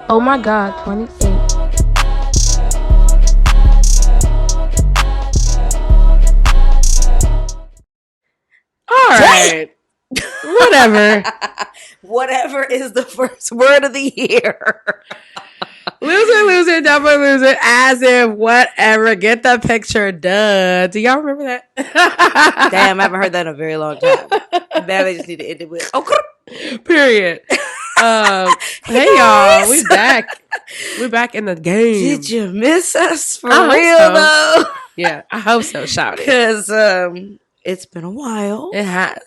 Oh my God, 28. All right. Whatever. Whatever is the first word of the year. Loser, double loser, as if, whatever. Get the picture done. Do y'all remember that? Damn, I haven't heard that in a very long time. Now they just need to end it with, Period. Hey y'all, we back. We're back in the game. Did you miss us for real though? Yeah, I hope so. Shout it. Because it's been a while. It has.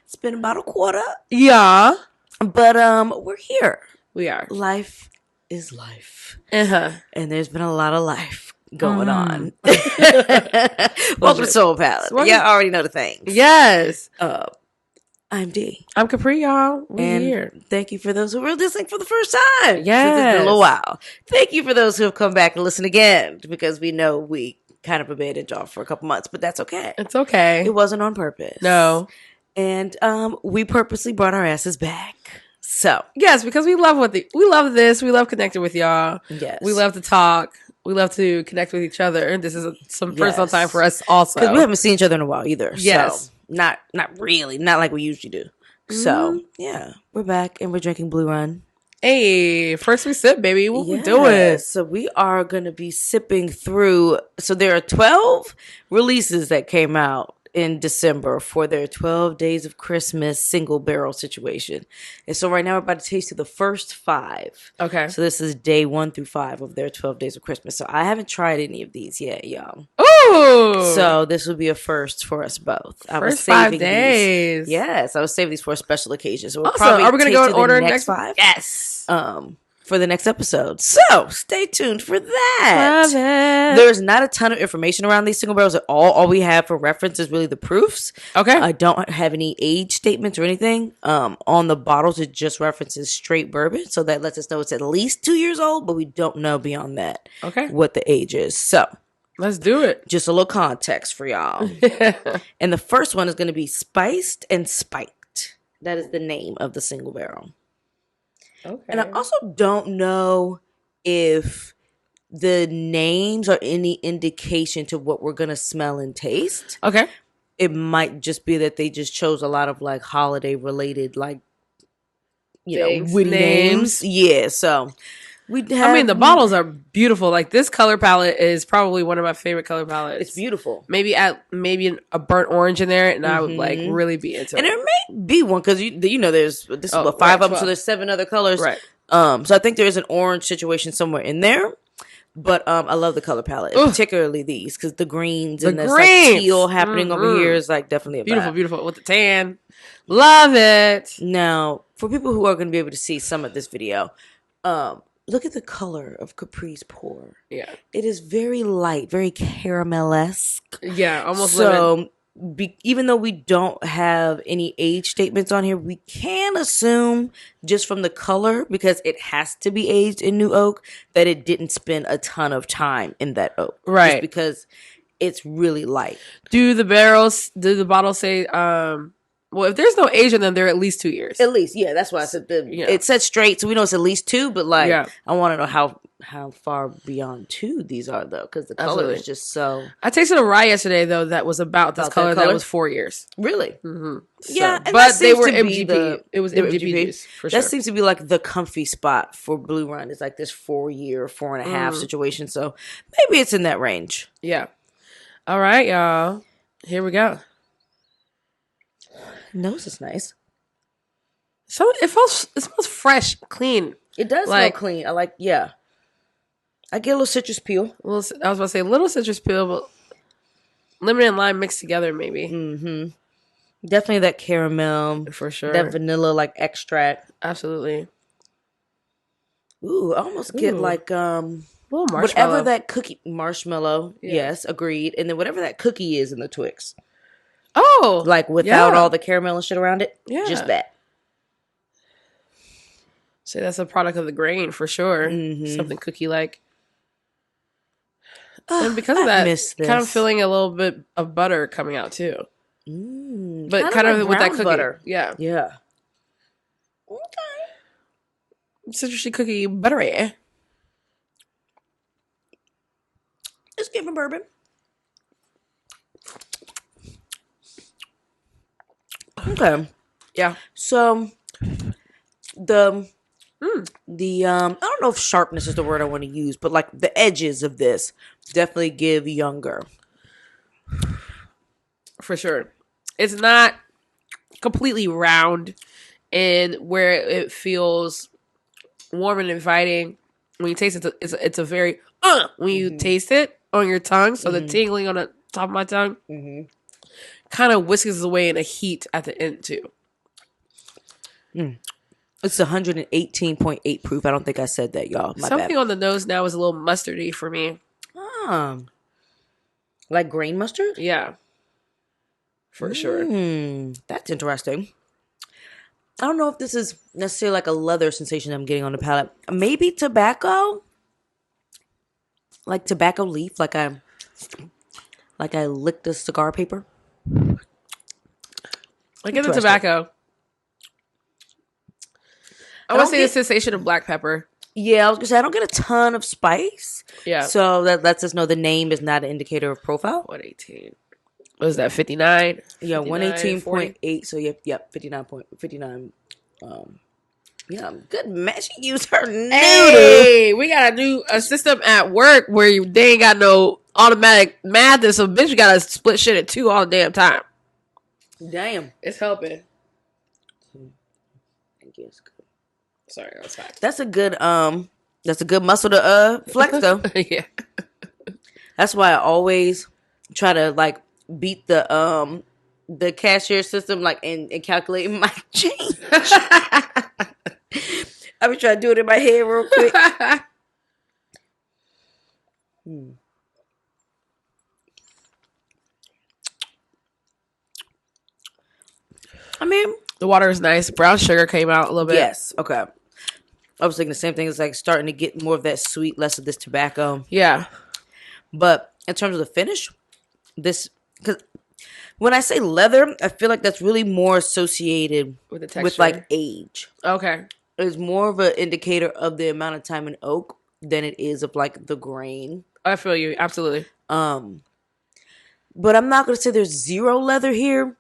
It's been about a quarter. Yeah. But we're here. We are. Life is life. Uh-huh. And there's been a lot of life going on. Welcome to Soul Palate. Y'all already know the things. Yes. I'm D. I'm Capri, y'all. We're here. Thank you for those who were listening for the first time. Yes. It's been a little while. Thank you for those who have come back and listen again, because we know we kind of abandoned y'all for a couple months, but that's okay. It's okay. It wasn't on purpose. No. And we purposely brought our asses back. So yes, because we love this. We love connecting with y'all. Yes. We love to talk. We love to connect with each other. This is some personal time for us also. Because we haven't seen each other in a while either. Yes. So not really. Not like we usually do. So yeah, we're back and we're drinking Blue Run. Hey, first we sip, baby. What we doing? So we are going to be sipping through. So there are 12 releases that came out in December for their 12 Days of Christmas single barrel situation. And so right now we're about to taste through the first 5. Okay. So this is day 1 through 5 of their 12 Days of Christmas. So I haven't tried any of these yet, y'all. Ooh. So this will be a first for us both. I was First saving 5 days. These. Yes, I was saving these for a special occasion. So Awesome. Are we going to go in order next 5? Yes. For the next episode. So stay tuned for that. Love it. There's not a ton of information around these single barrels at all. All we have for reference is really the proofs. Okay. I don't have any age statements or anything. On the bottles, it just references straight bourbon. So that lets us know it's at least 2 years old, but we don't know beyond that what the age is. So let's do it. just a little context for y'all. And the first one is going to be Spiced and Spiked. That is the name of the single barrel. Okay. And I also don't know if the names are any indication to what we're going to smell and taste. Okay. It might just be that they just chose a lot of like holiday related, like, witty names. Yeah. So the bottles are beautiful. Like this color palette is probably one of my favorite color palettes. It's beautiful. Maybe a burnt orange in there, and I would like really be into it. And there may be one because there's 5 of them, so there's 7 other colors. Right. So I think there is an orange situation somewhere in there. But I love the color palette, particularly these, because the greens and this like teal happening over here is like definitely a vibe. Beautiful with the tan. Love it. Now, for people who are going to be able to see some of this video, look at the color of Capri's pour. Yeah. It is very light, very caramel-esque. Yeah, almost so even though we don't have any age statements on here, we can assume just from the color, because it has to be aged in new oak, that it didn't spend a ton of time in that oak. Right. Just because it's really light. Do the bottles say, well, if there's no age in them, they're at least 2 years. At least, yeah, that's why I said it said straight, so we know it's at least 2, but I want to know how far beyond 2 these are, though, because the color is just so... I tasted a rye yesterday, though, that was about this color that was 4 years. Really? Mm-hmm. Yeah, but they were MGP. It was MGP juice, for sure. That seems to be like the comfy spot for Blue Run. It's like this 4-year, 4.5 situation, so maybe it's in that range. Yeah. All right, y'all. Here we go. Nose is nice. So it smells fresh, clean. It does smell clean. I get a little citrus peel. I was about to say a little citrus peel, but lemon and lime mixed together, maybe. Mm-hmm. Definitely that caramel. For sure. That vanilla extract. Absolutely. Ooh, I almost get like little marshmallow. whatever that cookie marshmallow. Yeah. Yes, agreed. And then whatever that cookie is in the Twix. Oh, like without all the caramel and shit around it. Yeah, just that. So that's a product of the grain for sure. Mm-hmm. Something cookie like. And because of that, kind of feeling a little bit of butter coming out too. But kind of like with that cookie butter. Yeah. Yeah. Okay. citrusy cookie buttery. It's giving bourbon. Okay. Yeah. So the I don't know if sharpness is the word I want to use, but like the edges of this definitely give younger. For sure. It's not completely round and where it feels warm and inviting. When you taste it, it's a very when you taste it on your tongue. So the tingling on the top of my tongue kind of whisks away in a heat at the end too. It's 118.8 proof. I don't think I said that, y'all. My Something bad. on the nose now is a little mustardy for me. Like grain mustard? Yeah. For sure. That's interesting. I don't know if this is necessarily like a leather sensation I'm getting on the palate. Maybe tobacco? Like tobacco leaf? Like I licked the cigar paper? I get the tobacco. I want to say the sensation of black pepper. Yeah, I was going to say, I don't get a ton of spice. Yeah. So that lets us know the name is not an indicator of profile. 118. What is that, 59? Yeah, 118.8. So, yep, 59. Yeah, good match. She used her noodle. Hey, we got a system at work where they ain't got no automatic math, and so bitch, you got to split shit at 2 all the damn time. Damn. It's helping. Thank you. Sorry, that was fine. That's a good muscle to flex though. Yeah. That's why I always try to like beat the cashier system like and calculate my change. I be trying to do it in my head real quick. I mean, the water is nice. Brown sugar came out a little bit. Yes. Okay. I was thinking the same thing. It's like starting to get more of that sweet, less of this tobacco. Yeah. But in terms of the finish, because when I say leather, I feel like that's really more associated with the texture, with like age. Okay. It's more of an indicator of the amount of time in oak than it is of like the grain. I feel you. Absolutely. But I'm not going to say there's zero leather here,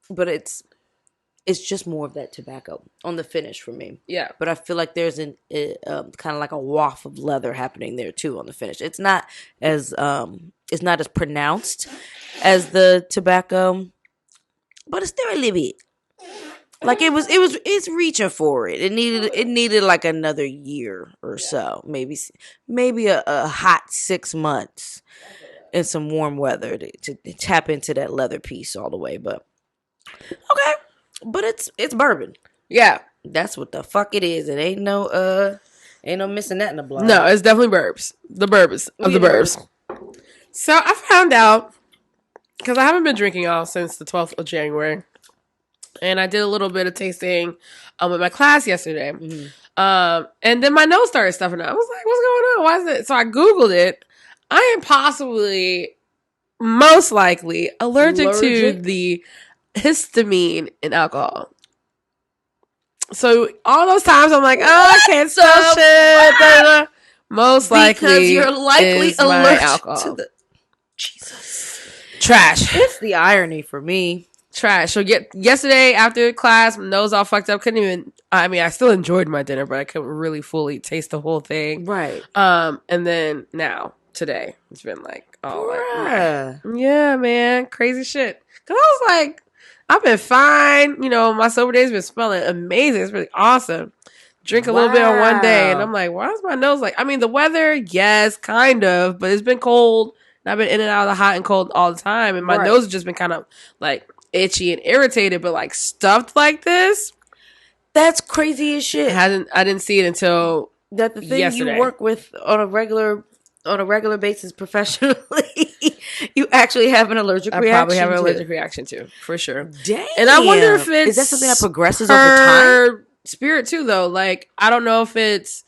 but it's just more of that tobacco on the finish for me. Yeah. But I feel like there's kind of like a waft of leather happening there too on the finish. It's not as pronounced as the tobacco, but it's there a little bit. Like it's reaching for it. It needed like another year or so, maybe a hot 6 months and some warm weather to tap into that leather piece all the way. But okay. But it's bourbon. Yeah. That's what the fuck it is. It ain't no missing that in the blood. No, it's definitely burbs. The burbs of the burbs. So I found out, because I haven't been drinking all since the 12th of January. And I did a little bit of tasting with my class yesterday. And then my nose started stuffing up. I was like, what's going on? Why is it? So I Googled it. I am possibly, most likely, allergic to the histamine in alcohol. So all those times I'm like, I can't stop shit. Most likely because you're likely allergic to the Jesus trash. It's the irony for me. Trash. So yesterday after class, my nose all fucked up. Couldn't even. I mean, I still enjoyed my dinner, but I couldn't really fully taste the whole thing. Right. And then now today, it's been like, yeah, man, crazy shit. Because I was like, I've been fine. You know, my sober days been smelling amazing. It's really awesome. Drink a little bit on one day, and I'm like, why is my nose like? I mean, the weather, yes, kind of, but it's been cold. And I've been in and out of the hot and cold all the time, and my nose has just been kind of like itchy and irritated, but like stuffed like this. That's crazy as shit. I didn't see it until that the thing yesterday. You work with on a regular basis professionally, you actually have an allergic reaction. I probably have an allergic reaction to, for sure. Damn. And I wonder if it's is that something that progresses over time? Spirit too, though. Like, I don't know if it's,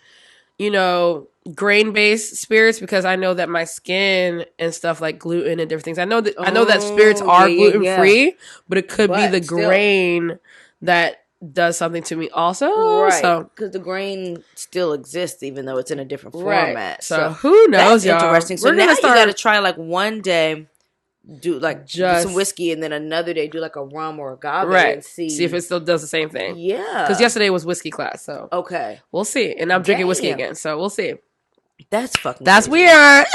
grain-based spirits, because I know that my skin and stuff like gluten and different things. I know that spirits are gluten-free, but it could be the grain that does something to me also. Right. So Because the grain still exists, even though it's in a different right. format. So who knows, that's y'all? interesting. So We're now gonna start. you got to try like one day, do like Just some whiskey, and then another day do like a rum or agave right. and see if it still does the same thing. Yeah. Because yesterday was whiskey class, so Okay. we'll see. And I'm drinking whiskey again, so we'll see. That's fucking. That's crazy. weird.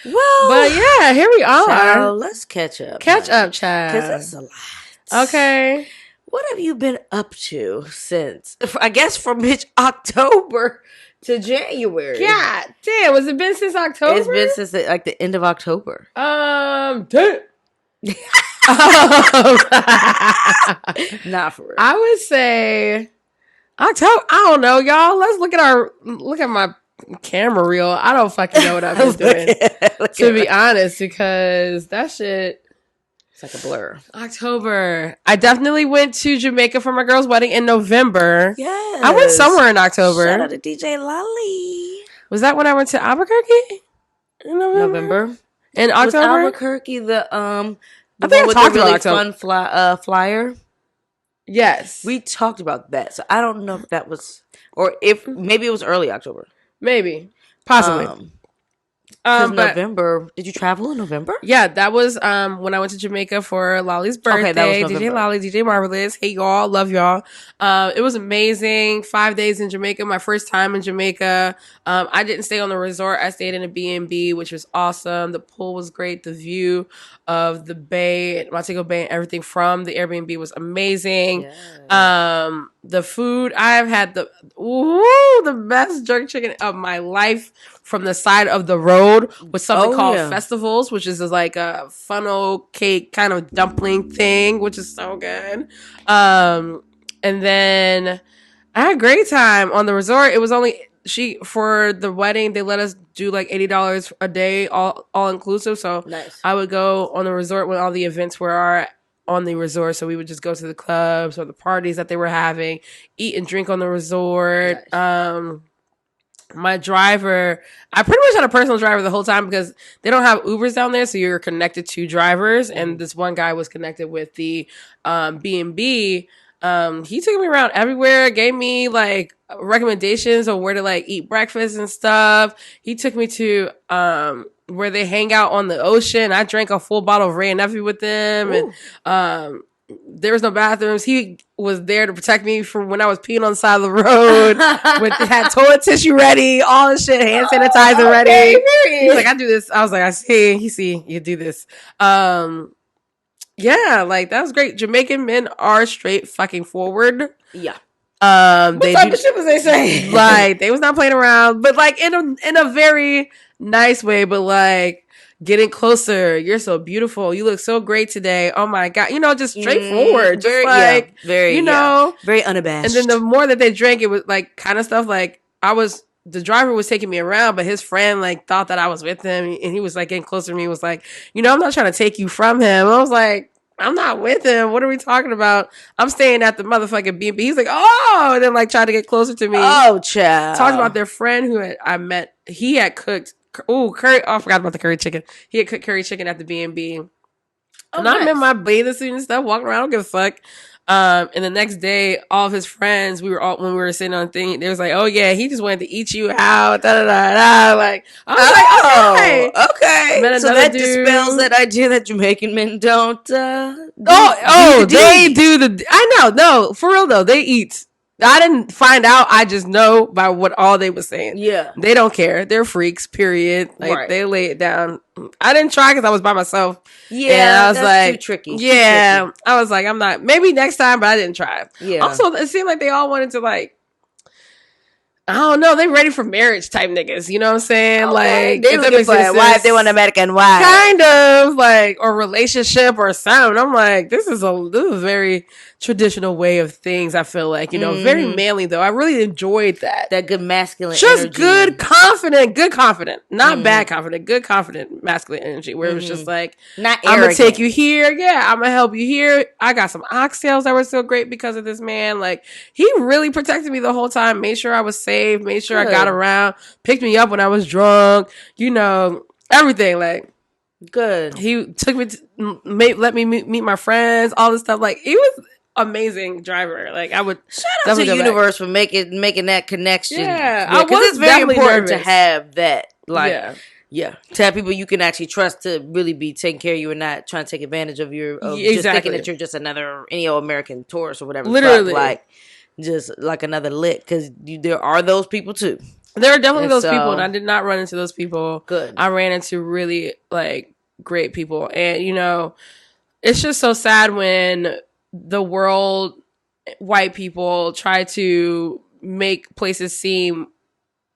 Well, but yeah, here we are. Child, let's catch up. Catch up, child. Because that's a lot. Okay. What have you been up to since? I guess from October to January. God damn, has it been since October? It's been since like the end of October. Damn. Not for real. I would say October. I don't know, y'all. Let's look at my camera reel. I don't fucking know what I've been doing. To be honest, because that shit. It's like a blur. October. I definitely went to Jamaica for my girl's wedding in November. Yes. I went somewhere in October. Shout out to DJ Lolly. Was that when I went to Albuquerque? In November? In October? Was Albuquerque the I think I talked about October. Fun flyer? Yes. We talked about that. So I don't know if that was, or if maybe it was early October. Maybe. Possibly. But November, did you travel in November? Yeah, that was when I went to Jamaica for Lolly's birthday. Okay, that was DJ Lolly, DJ Marvelous. Hey y'all, love y'all. It was amazing. 5 days in Jamaica, my first time in Jamaica. I didn't stay on the resort. I stayed in a B&B, which was awesome. The pool was great. The view of the bay, Montego Bay, and everything from the Airbnb was amazing. Yeah. The food, I've had the best jerk chicken of my life from the side of the road with something called festivals, which is like a funnel cake kind of dumpling thing, which is so good. And then I had a great time on the resort. It was only for the wedding, they let us do like $80 a day, all inclusive. So nice. I would go on the resort when all the events were on the resort. So we would just go to the clubs or the parties that they were having, eat and drink on the resort. Nice. My driver, I pretty much had a personal driver the whole time because they don't have Ubers down there. So you're connected to drivers. Mm-hmm. And this one guy was connected with the B&B. He took me around everywhere, gave me like recommendations on where to like eat breakfast and stuff. He took me to where they hang out on the ocean. I drank a full bottle of Ray and Effie with them. Ooh. And there was no bathrooms. He was there to protect me from when I was peeing on the side of the road. Had toilet tissue ready, all the shit, hand sanitizer ready. He's like, I do this. I was like, I see. He see you do this. Yeah, like that was great. Jamaican men are straight fucking forward. Yeah. What type of shit was they saying? Like they was not playing around, but like in a very nice way. But like getting closer. You're so beautiful. You look so great today. Oh my god. You know, just straightforward. Just very, like very, you know, very unabashed. And then the more that they drank, it was like kind of stuff like the driver was taking me around, but his friend like thought that I was with him, and he was like getting closer to me. Was like, you know, I'm not trying to take you from him. I was like, I'm not with him. What are we talking about? I'm staying at the motherfucking B&B. He's like, oh, and then like trying to get closer to me. Oh, child. Talked about their friend who I met. He had cooked curry. Oh, I forgot about the curry chicken. He had cooked curry chicken at the B&B. And nice. I'm in my bathing suit and stuff, walking around. I don't give a fuck. And the next day, all of his friends, when we were sitting on thing, they was like, "Oh yeah, he just wanted to eat you out." Da da da da. Like, I was like, okay. So that dispels that idea that Jamaican men don't. They do the. I know, no, for real though, they eat. I didn't find out. I just know by what all they were saying. Yeah, they don't care. They're freaks. Period. Like they lay it down. I didn't try because I was by myself. Yeah, and I was like, too tricky. Yeah, too tricky. I was like, I'm not. Maybe next time, but I didn't try. Yeah. Also, it seemed like they all wanted to like. I don't know. They ready for marriage type niggas. You know what I'm saying? Okay. Like they looking for a wife. They want an American wife. Kind of like or relationship or something. I'm like, this is a very traditional way of things. I feel like very manly though. I really enjoyed that. That good masculine. Just energy. Good confident, not bad confident. Good confident masculine energy. Where it was just like, not arrogant. I'm gonna take you here. Yeah, I'm gonna help you here. I got some oxtails that were so great because of this man. Like he really protected me the whole time. Made sure I was safe. Made sure I got around. Picked me up when I was drunk. Everything. Like good. He took me to let me meet my friends. All this stuff. Like it was. amazing driver. Like I would shout out to Universe for making that connection. Yeah, because it's very important to have that. Like, yeah, to have people you can actually trust to really be taking care of you and not trying to take advantage of your just thinking that you're just another any old American tourist or whatever. Literally, like just like another lick, because there are those people too. There are definitely those people, and I did not run into those people. Good. I ran into really like great people, and you know, it's just so sad when the world, white people, try to make places seem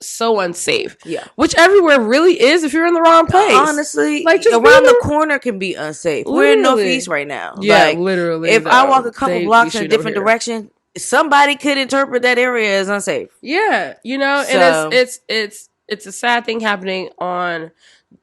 so unsafe. Yeah. Which everywhere really is if you're in the wrong place. Honestly, like just around the corner can be unsafe. Literally. We're in Northeast right now. Yeah, like, literally. If I walk a couple blocks in a different direction, somebody could interpret that area as unsafe. Yeah, you know, and it's a sad thing happening on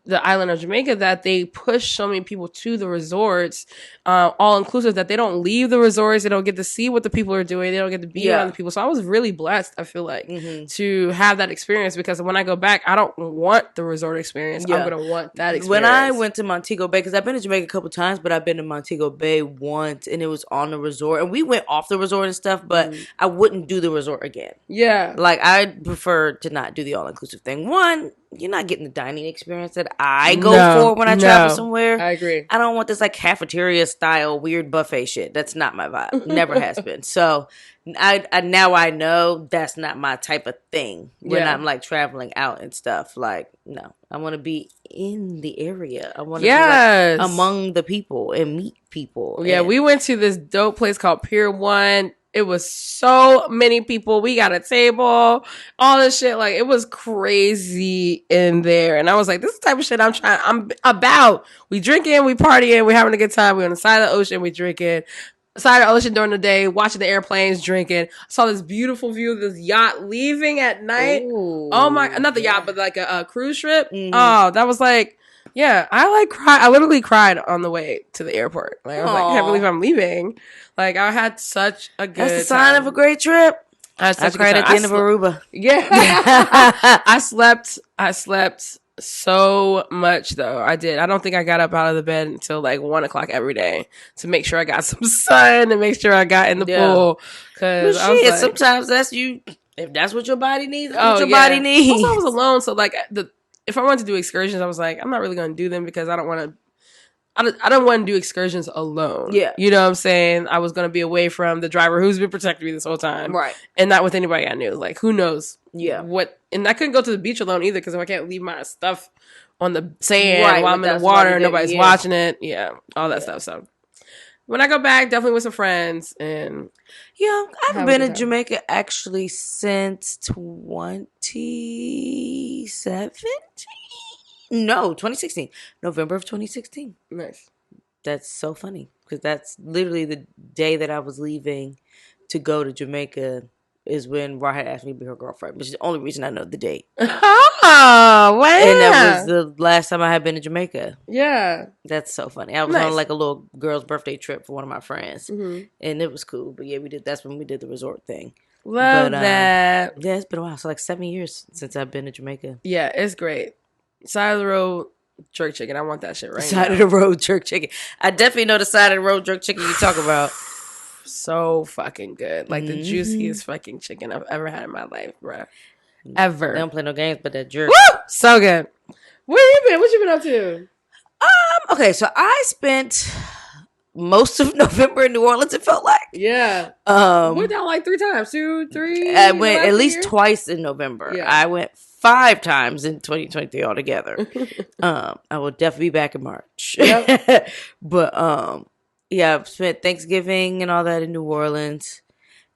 the island of Jamaica that they push so many people to the resorts, all inclusive, that they don't leave the resorts. They don't get to see what the people are doing. They don't get to be around the people. So I was really blessed, I feel like, to have that experience, because when I go back, I don't want the resort experience. I'm going to want that experience. When I went to Montego Bay, because I've been to Jamaica a couple times, but I've been to Montego Bay once, and it was on the resort. And we went off the resort and stuff, but I wouldn't do the resort again. Yeah. Like, I prefer to not do the all-inclusive thing. One, you're not getting the dining experience that I go for when I travel somewhere. I agree. I don't want this like cafeteria style weird buffet shit. That's not my vibe. Never has been. So I now I know that's not my type of thing when I'm like traveling out and stuff. Like, no, I want to be in the area. I want to be like among the people and meet people. Yeah, we went to this dope place called Pier 1. It was so many people. We got a table, all this shit. Like, it was crazy in there. And I was like, this is the type of shit I'm about. We drinking, we partying, we having a good time. We on the side of the ocean, we drinking. Side of the ocean during the day, watching the airplanes, drinking. I saw this beautiful view of this yacht leaving at night. Ooh, oh my, not the yacht, but like a cruise ship. Oh, that was like, yeah, I literally cried on the way to the airport. Like, I was like, I can't believe I'm leaving. Like, I had such a good time. That's the sign of a great trip. I cried at the end of Aruba. Yeah. I slept so much, though. I did. I don't think I got up out of the bed until like 1 o'clock every day to make sure I got some sun and make sure I got in the pool. Because sometimes that's you. If that's what your body needs, that's what your body needs. Also, I was alone, so like if I wanted to do excursions, I was like, I'm not really going to do them because I don't want to. I don't want to do excursions alone. Yeah. You know what I'm saying? I was going to be away from the driver who's been protecting me this whole time. Right. And not with anybody I knew. Like, who knows? Yeah. What? And I couldn't go to the beach alone either, because if I can't leave my stuff on the sand while I'm in the water and nobody's watching it. Yeah. All that stuff. So when I go back, definitely with some friends. And yeah, I haven't been to Jamaica actually since 2017. No, 2016. November of 2016. Nice. That's so funny, because that's literally the day that I was leaving to go to Jamaica is when Ra had asked me to be her girlfriend, which is the only reason I know the date. Oh, wow. And that was the last time I had been to Jamaica. Yeah. That's so funny. I was on like a little girl's birthday trip for one of my friends, and it was cool. But yeah, that's when we did the resort thing. Love that. Yeah, it's been a while. So like 7 years since I've been to Jamaica. Yeah, it's great. Side of the road jerk chicken. I want that shit right now. Side of the road jerk chicken. I definitely know the side of the road jerk chicken you talk about. So fucking good. Like the juiciest fucking chicken I've ever had in my life, bro. Ever. They don't play no games, but that jerk. Woo! So good. Where you been? What you been up to? Okay, so I spent most of November in New Orleans, it felt like. Yeah. Went down like 3 times. 2, 3. I went at least twice in November. Yeah. I went 5 times in 2023 altogether. I will definitely be back in March. Yep. But yeah, I've spent Thanksgiving and all that in New Orleans.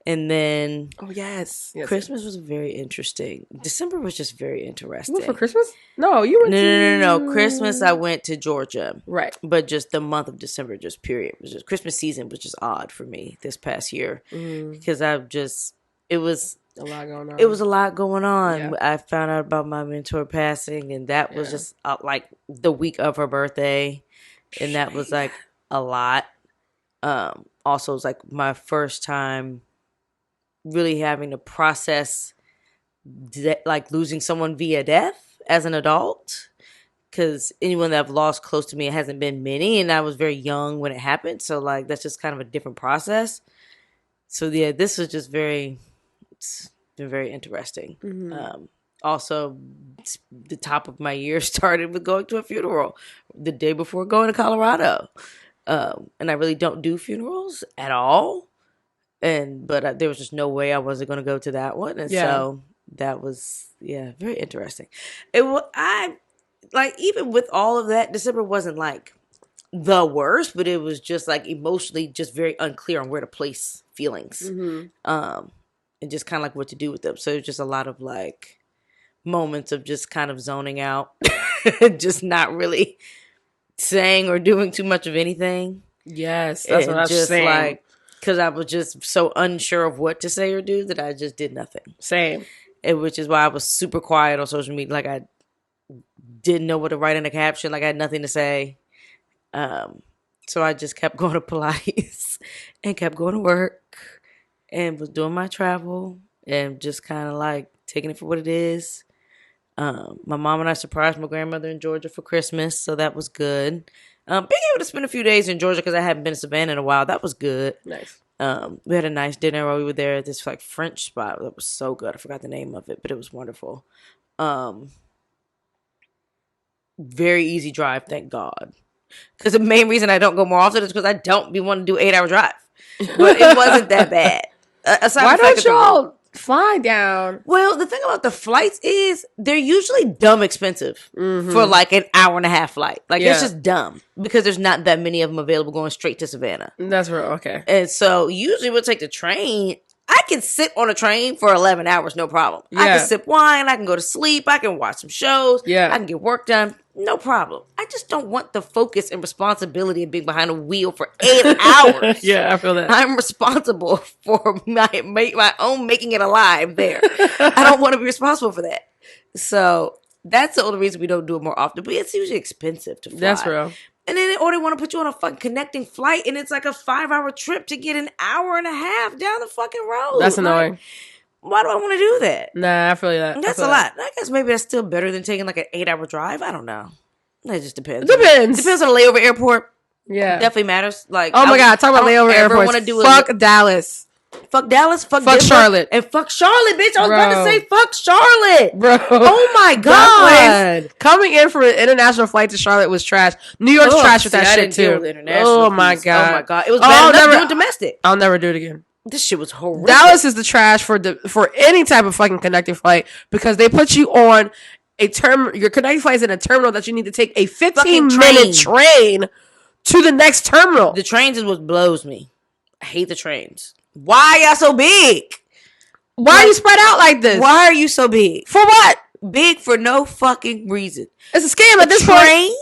And then Christmas was very interesting. December was just very interesting. You went for Christmas? No, you went No. Christmas I went to Georgia. Right. But just the month of December, just period. It was just Christmas season was just odd for me this past year. Because it was a lot going on. It was a lot going on. Yeah. I found out about my mentor passing, and that was just like the week of her birthday. And that was like a lot. Also, it was like my first time really having to process like losing someone via death as an adult, because anyone that I've lost close to me, it hasn't been many, and I was very young when it happened, so like that's just kind of a different process. So yeah, this was just it's been very interesting. Also, the top of my year started with going to a funeral the day before going to Colorado. And I really don't do funerals at all. But there was just no way I wasn't going to go to that one. And so that was, very interesting. Even with all of that, December wasn't like the worst, but it was just like emotionally just very unclear on where to place feelings. And just kind of like what to do with them. So it was just a lot of like moments of just kind of zoning out, just not really saying or doing too much of anything. Yes, that's what I was saying. Like, because I was just so unsure of what to say or do that I just did nothing. Same. Which is why I was super quiet on social media. Like I didn't know what to write in a caption. Like I had nothing to say. So I just kept going to Pilates and kept going to work and was doing my travel and just kind of like taking it for what it is. My mom and I surprised my grandmother in Georgia for Christmas, so that was good. Being able to spend a few days in Georgia because I hadn't been to Savannah in a while, that was good. Nice. We had a nice dinner while we were there at this like French spot that was so good. I forgot the name of it, but it was wonderful. Very easy drive, thank God. Because the main reason I don't go more often is because I don't be wanting to do 8-hour drive. But it wasn't that bad. Why don't y'all fly down? Well, the thing about the flights is they're usually dumb expensive for like an hour and a half flight. Like it's just dumb because there's not that many of them available going straight to Savannah. That's real. Okay. And so usually we'll take the train. I can sit on a train for 11 hours, no problem. I can sip wine. I can go to sleep. I can watch some shows. I can get work done. No problem. I just don't want the focus and responsibility of being behind a wheel for 8 hours. I feel that. I'm responsible for my own making it alive there. I don't want to be responsible for that. So that's the only reason we don't do it more often. But it's usually expensive to fly. That's real. And then they want to put you on a fucking connecting flight, and it's like a 5-hour trip to get an hour and a half down the fucking road. That's annoying. Like, why do I want to do that? Nah, I feel that. That's a lot. I guess maybe that's still better than taking like an 8-hour drive. I don't know. It just depends. Depends on the layover airport. Yeah. Definitely matters. Like, oh my God, talk about layover airports. Fuck Dallas. Fuck Dallas. Fuck Charlotte. And fuck Charlotte, bitch. I was about to say fuck Charlotte. Bro. Oh my God. Coming in for an international flight to Charlotte was trash. New York's trash with that shit too. Oh my God. Oh my God. It was bad enough doing domestic. I'll never do it again. This shit was horrific. Dallas is the trash for any type of fucking connecting flight because they put you on your connecting flight is in a terminal that you need to take a 15-minute train to the next terminal. The trains is what blows me. I hate the trains. Why y'all so big? Why are you spread out like this? Why are you so big? For what? Big for no fucking reason. It's a scam at this point.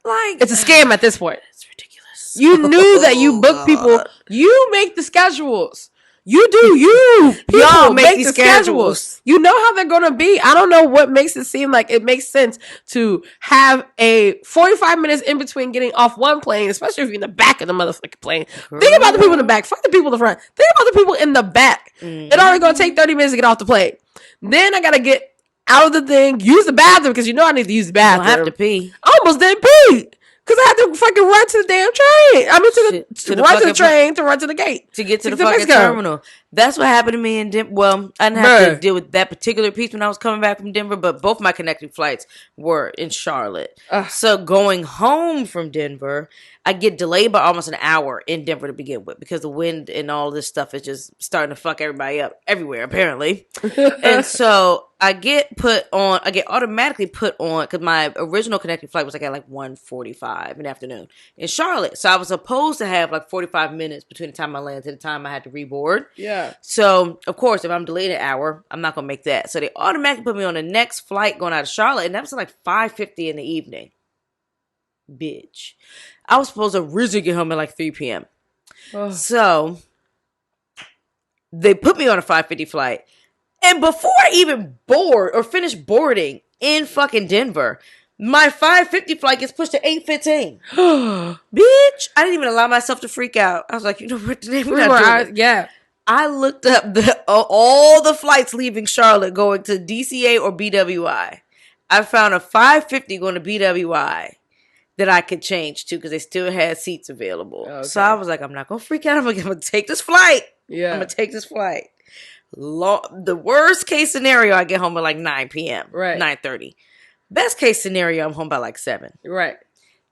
Like, it's a scam at this point. It's ridiculous. You knew that you book people. You make the schedules. You do you. Y'all make the schedules. You know how they're going to be. I don't know what makes it seem like it makes sense to have a 45 minutes in between getting off one plane, especially if you're in the back of the motherfucking plane. Think about the people in the back. Fuck the people in the front. Think about the people in the back. It's only going to take 30 minutes to get off the plane. Then I got to get out of the thing, use the bathroom, because you know I need to use the bathroom. I have to pee. I almost didn't pee. Because I had to fucking run to the damn train. I mean, to the train, to run to the gate. To get to the fucking terminal. That's what happened to me in Denver. Well, I didn't have to deal with that particular piece when I was coming back from Denver, but both my connecting flights were in Charlotte. So going home from Denver, I get delayed by almost an hour in Denver to begin with because the wind and all this stuff is just starting to fuck everybody up everywhere, apparently. And so I get automatically put on, because my original connecting flight was like at like 1:45 in the afternoon in Charlotte. So I was supposed to have like 45 minutes between the time I landed and the time I had to reboard. Yeah. So, of course, if I'm delayed an hour, I'm not going to make that. So they automatically put me on the next flight going out of Charlotte, and that was like 5:50 in the evening. Bitch. I was supposed to originally get home at like 3 p.m. So they put me on a 5:50 flight. And before I even board or finish boarding in fucking Denver, my 5:50 flight gets pushed to 8:15. Bitch, I didn't even allow myself to freak out. I was like, you know what, today we're not doing it. Yeah. I looked up all the flights leaving Charlotte going to DCA or BWI. I found a 5:50 going to BWI that I could change to because they still had seats available. Okay. So I was like, I'm not going to freak out. I'm going to take this flight. Yeah. I'm gonna take this flight. The worst case scenario, I get home at like 9 p.m. Right. 9:30. Best case scenario, I'm home by like 7. Right.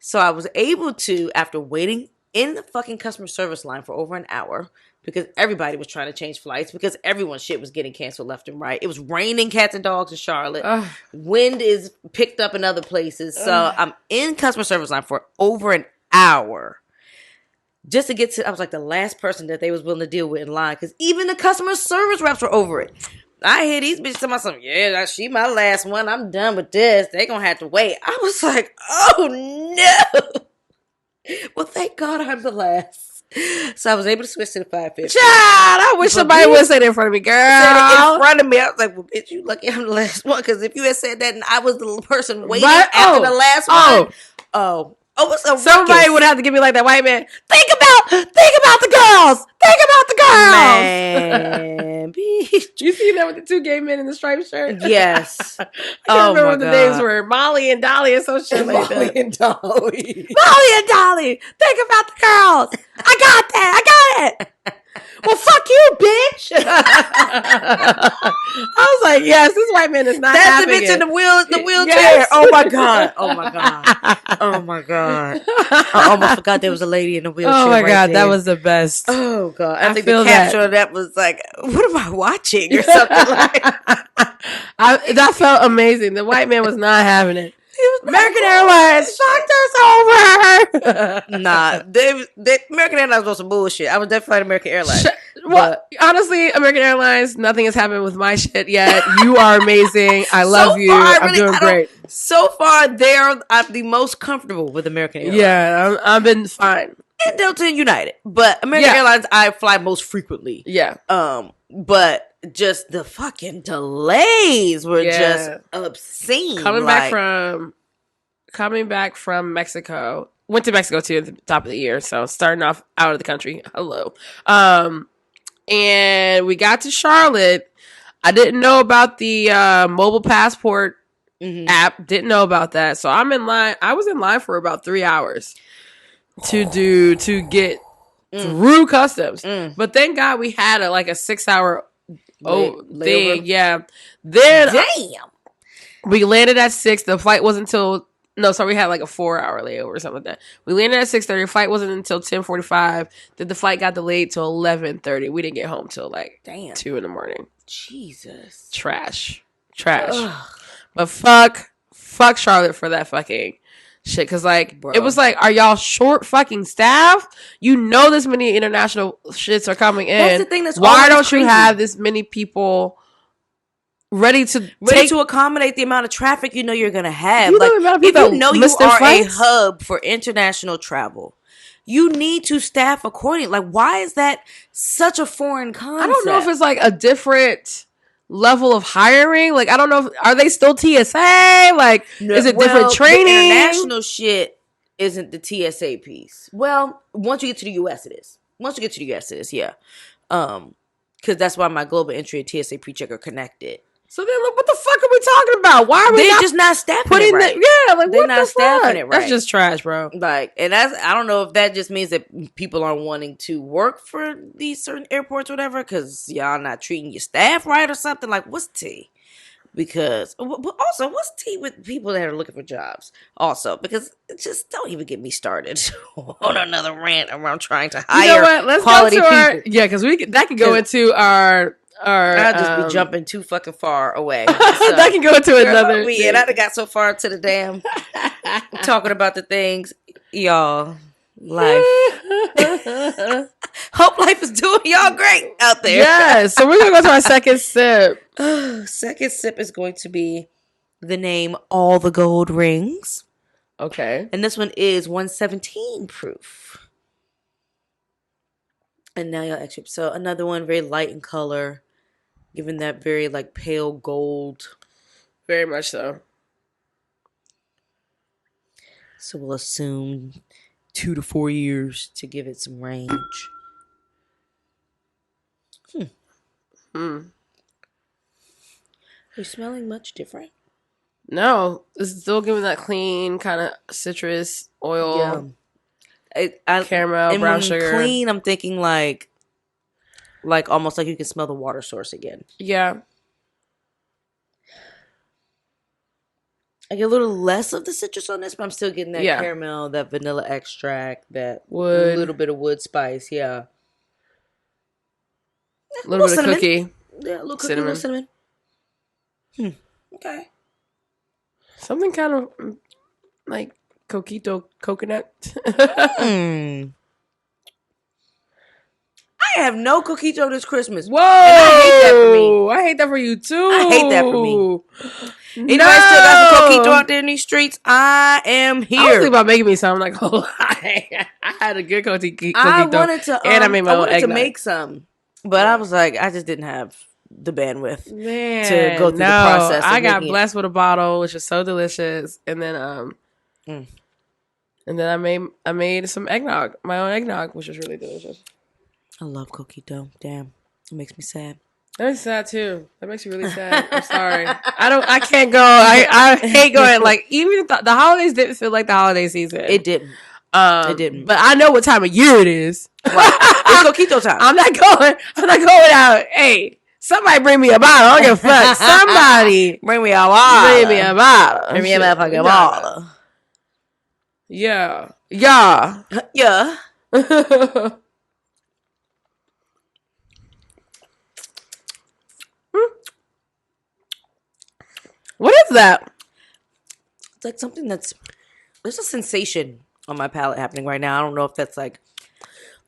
So I was able to, after waiting in the fucking customer service line for over an hour, because everybody was trying to change flights, because everyone's shit was getting canceled left and right. It was raining cats and dogs in Charlotte. Wind is picked up in other places. So I'm in customer service line for over an hour. Just to get to, I was like the last person that they was willing to deal with in line, because even the customer service reps were over it. I hear these bitches tell myself, yeah, she my last one. I'm done with this. They gonna have to wait. I was like, oh no. Well, thank God I'm the last. So I was able to switch to the 550. Child, I wish somebody would say that in front of me, girl. Said it in front of me. I was like, well, bitch, you lucky I'm the last one. Because if you had said that and I was the person waiting after the last one. What's up? Somebody would have to give me like that white man. Think about the girls. Think about the girls. Man, bitch. You seen that with the 2 gay men in the striped shirt? Yes. I can't remember what the names were. Molly and Dolly and some shit like that. Molly and Dolly. Molly and Dolly. Think about the girls. I got that. I got it. Well, fuck you, bitch. I was like, yes, this white man is not That's the bitch in the wheelchair. Yes. Oh my God. Oh my God. Oh my God. I almost forgot there was a lady in the wheelchair. Oh my God, there. that was the best. Oh God. I think the caption of that was like, what am I watching? Or something like that felt amazing. The white man was not having it. American Airlines fucked us over. Nah, American Airlines was some bullshit. I was definitely American Airlines. Well, honestly, American Airlines, nothing has happened with my shit yet. You are amazing. I love you. I'm doing great. So far, I'm the most comfortable with American Airlines. Yeah, I've been fine. And Delta and United, but American Airlines I fly most frequently. Yeah. But just the fucking delays were just obscene. Coming back from Mexico. Went to Mexico too at the top of the year, so starting off out of the country. Hello. And we got to Charlotte. I didn't know about the mobile passport app. Didn't know about that. So I'm in line. I was in line for about 3 hours to get through customs. But thank God we had a 6 hour thing. Yeah. Then we landed at 6. The flight wasn't until we had like a 4 hour layover or something like that. We landed at 6:30. Flight wasn't until 10:45. Then the flight got delayed till 11:30. We didn't get home till 2 in the morning. Jesus. Trash. Ugh. But fuck Charlotte for that fucking shit. Cause it was like, are y'all short fucking staff? You know this many international shits are coming in. That's the thing that's why don't you have this many people ready to accommodate the amount of traffic you know you're gonna have? If you know you are a hub for international travel, you need to staff accordingly. Like, why is that such a foreign concept? I don't know if it's like a different level of hiring. Like, I don't know are they still TSA? Like, is it different training? The international shit isn't the TSA piece. Well, once you get to the US it is. Yeah. Because that's why my global entry and TSA pre-check are connected. So then, what the fuck are we talking about? Why are we just not staffing it right? They're not staffing it right. That's just trash, bro. And I don't know if that just means that people aren't wanting to work for these certain airports or whatever, because y'all not treating your staff right or something. Like, what's tea? Because, but also, what's tea with people that are looking for jobs? Also, because just don't even get me started on another rant around trying to hire. You know what? Let's quality go to people. Yeah, because that could go into our. I'll just be jumping too fucking far away. So, that can go into another. And I got so far into the damn talking about the things, y'all. Life. Hope life is doing y'all great out there. Yes. So we're gonna go to our second sip. Second sip is going to be the name All the Gold Rings. Okay. And this one is 117 proof. And now y'all extra. So another one very light in color, giving that very pale gold. Very much so. So we'll assume 2 to 4 years to give it some range. Are you smelling much different? No, it's still giving that clean kind of citrus oil. Yeah. Caramel, brown sugar. Clean, I'm thinking Like almost like you can smell the water source again. Yeah. I get a little less of the citrus on this, but I'm still getting that Yeah. caramel, that vanilla extract, that Wood. little bit of wood spice. Yeah. A little bit of cinnamon. cookie. Yeah, a little cookie, a little cinnamon. Okay. Something kind of like coquito coconut. I have no coquito this Christmas. Whoa! And I hate that for me. I hate that for you too. I hate that for me. Anybody No! still got some coquito out there in these streets? I am here. I was thinking about making me some. Like, oh, I had a good coquito. I wanted to, and I made my own to eggnog. make some, but I was like, I just didn't have the bandwidth to go through the process. I got blessed with a bottle, which is so delicious, and then and then I made some eggnog, my own eggnog, which is really delicious. I love coquito. Damn, it makes me sad. That makes me sad too. That makes me really sad. I'm sorry. I can't go. I hate going. Like even the holidays didn't feel like the holiday season. It didn't. It didn't. But I know what time of year it is. Right. It's coquito time. I'm not going out. Hey, somebody bring me a bottle. I don't give a fuck. Somebody bring me a bottle. Bring me a bottle. Bring me a motherfucking bottle. Yeah. Yeah. Yeah. What is that? It's like something there's a sensation on my palate happening right now. I don't know if that's like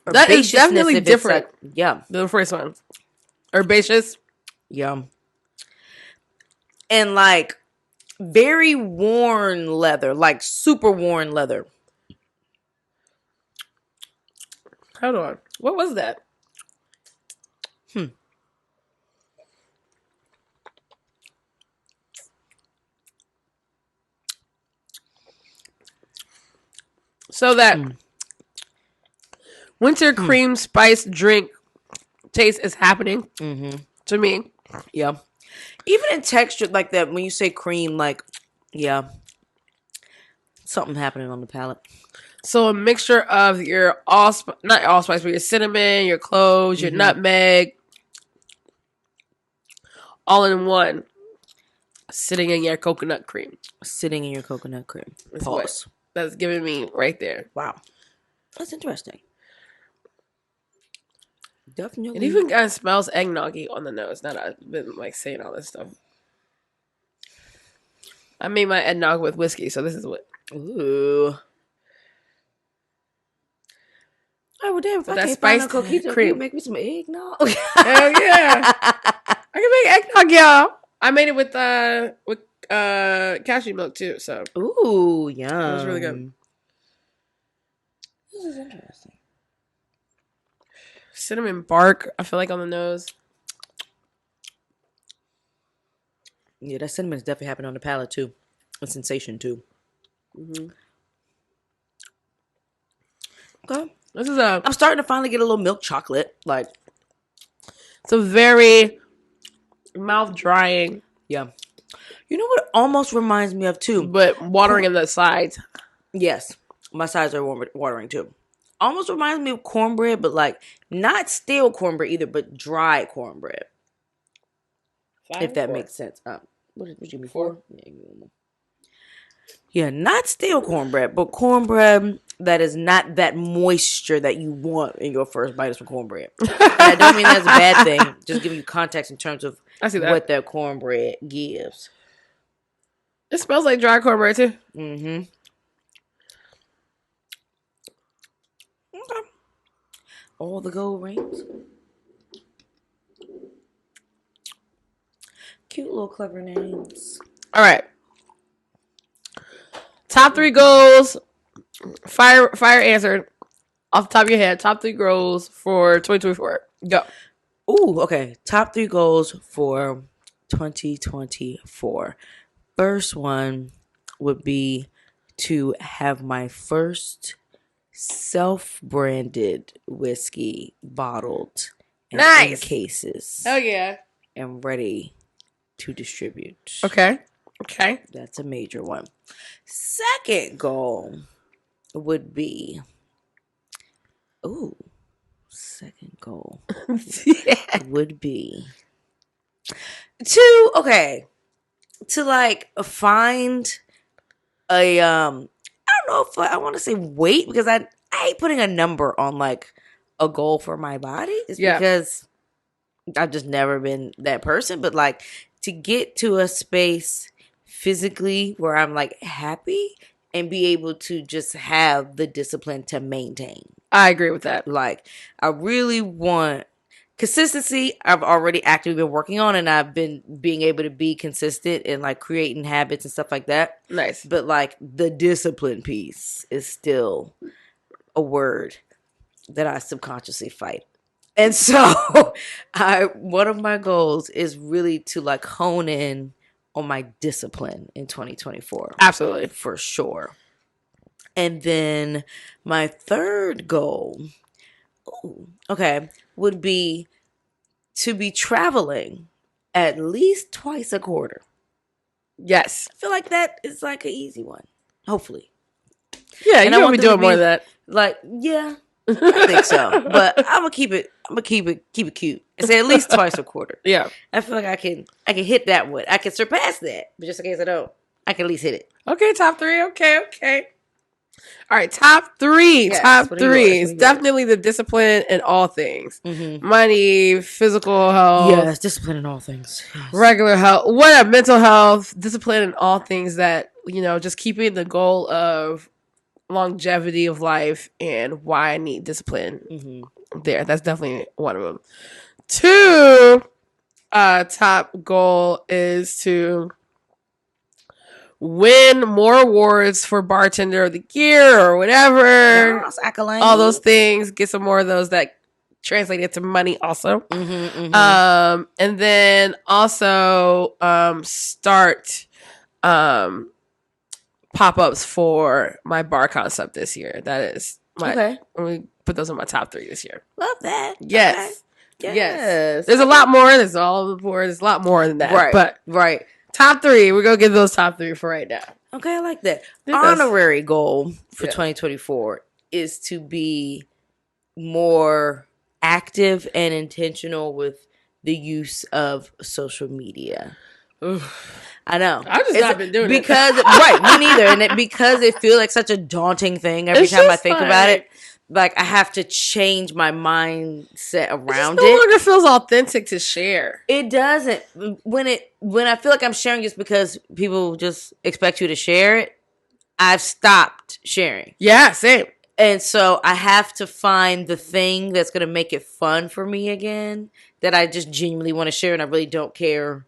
that is definitely different. Like, yeah, the first one, herbaceous. Yeah, and like very worn leather, like super worn leather. Hold on, what was that? So that winter cream spice drink taste is happening to me. Yeah. Even in texture like that, when you say cream, like, yeah. Something happening on the palate. So a mixture of your not allspice, but your cinnamon, your cloves, your nutmeg, all in one. Sitting in your coconut cream. Pause. That's giving me right there. Wow. That's interesting. Definitely. It even kind of smells eggnoggy on the nose. Now that I've been like saying all this stuff. I made my eggnog with whiskey, so this is what. Ooh. Oh, well, damn. If I can't find no coquito, cream. You make me some eggnog. Hell yeah. I can make eggnog, y'all. I made it with cashew milk too, so. Ooh, yum. It was really good. This is interesting. Cinnamon bark, I feel like on the nose. Yeah, that cinnamon is definitely happening on the palate too. A sensation too. Okay. I'm starting to finally get a little milk chocolate. Like, it's a very mouth drying. Yeah. You know what it almost reminds me of too? But watering in the sides. Yes. My sides are watering too. Almost reminds me of cornbread, but like not stale cornbread either, but dry cornbread. If that makes sense. What did you mean? 4? Yeah, not stale cornbread, but cornbread that is not that moisture that you want in your first bite of some cornbread. And I don't mean that's a bad thing. Just giving you context in terms of what that cornbread gives. It smells like dry cornbread too. Okay. All the gold rings. Cute little clever names. All right. Top 3 goals. Fire answered off the top of your head. Top 3 goals for 2024. Go. Ooh, okay. Top 3 goals for 2024. First one would be to have my first self-branded whiskey bottled in cases. Oh yeah. And ready to distribute. Okay. That's a major one. Second goal would be second goal Yeah. would be to like find a I don't know if I want to say weight, because I hate putting a number on like a goal for my body. It's because I've just never been that person, but like to get to a space physically where I'm like happy and be able to just have the discipline to maintain. I agree with that. Like, I really want consistency. I've already actively been working on, and I've been being able to be consistent and like creating habits and stuff like that. Nice. But like the discipline piece is still a word that I subconsciously fight. And so one of my goals is really to like hone in on my discipline in 2024. Absolutely. For sure. And then my third goal, would be to be traveling at least twice a quarter. Yes. I feel like that is like an easy one. Hopefully. Yeah, you're gonna be doing more of that. Like, yeah, I think so. But I'm gonna keep it cute and say at least twice a quarter. Yeah. I feel like I can hit that one. I can surpass that. But just in case I don't, I can at least hit it. Okay, top 3. Okay. All right, top 3. Yes, top 3 is definitely the discipline in all things. Mm-hmm. Money, physical health. Yes, discipline in all things. Yes. Regular health. Mental health, discipline in all things that, just keeping the goal of longevity of life and why I need discipline there. That's definitely one of them. 2, top goal is to win more awards for bartender of the year or whatever. Yes, accolades. All those things. Get some more of those that translate into money also. And then also start pop-ups for my bar concept this year. That is my we put those in my top 3 this year. Love that. Yes. Okay. Yes. There's a lot more. There's all over the board. There's a lot more than that. Right. But top 3. We're going to give those top 3 for right now. Okay, I like that. Honorary goal for 2024 is to be more active and intentional with the use of social media. Oof. I know. I've just not been doing it. Because, right, me neither. And because it feels like such a daunting thing every time I think about it. Like, I have to change my mindset around it. It no longer feels authentic to share. It doesn't. When I feel like I'm sharing just because people just expect you to share it, I've stopped sharing. Yeah, same. And so I have to find the thing that's going to make it fun for me again, that I just genuinely want to share, and I really don't care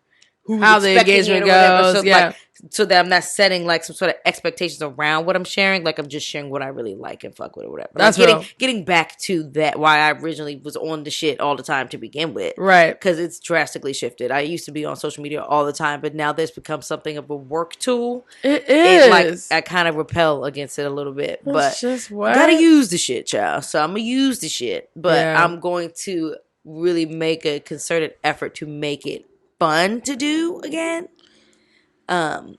how the engagement goes. So, so that I'm not setting like some sort of expectations around what I'm sharing. Like, I'm just sharing what I really like and fuck with or whatever. That's getting back to that, why I originally was on the shit all the time to begin with. Right. Because it's drastically shifted. I used to be on social media all the time, but now this become something of a work tool. It is. Like, I kind of repel against it a little bit. That's but just what? Gotta use the shit, child. So I'm going to use the shit. But I'm going to really make a concerted effort to make it fun to do again,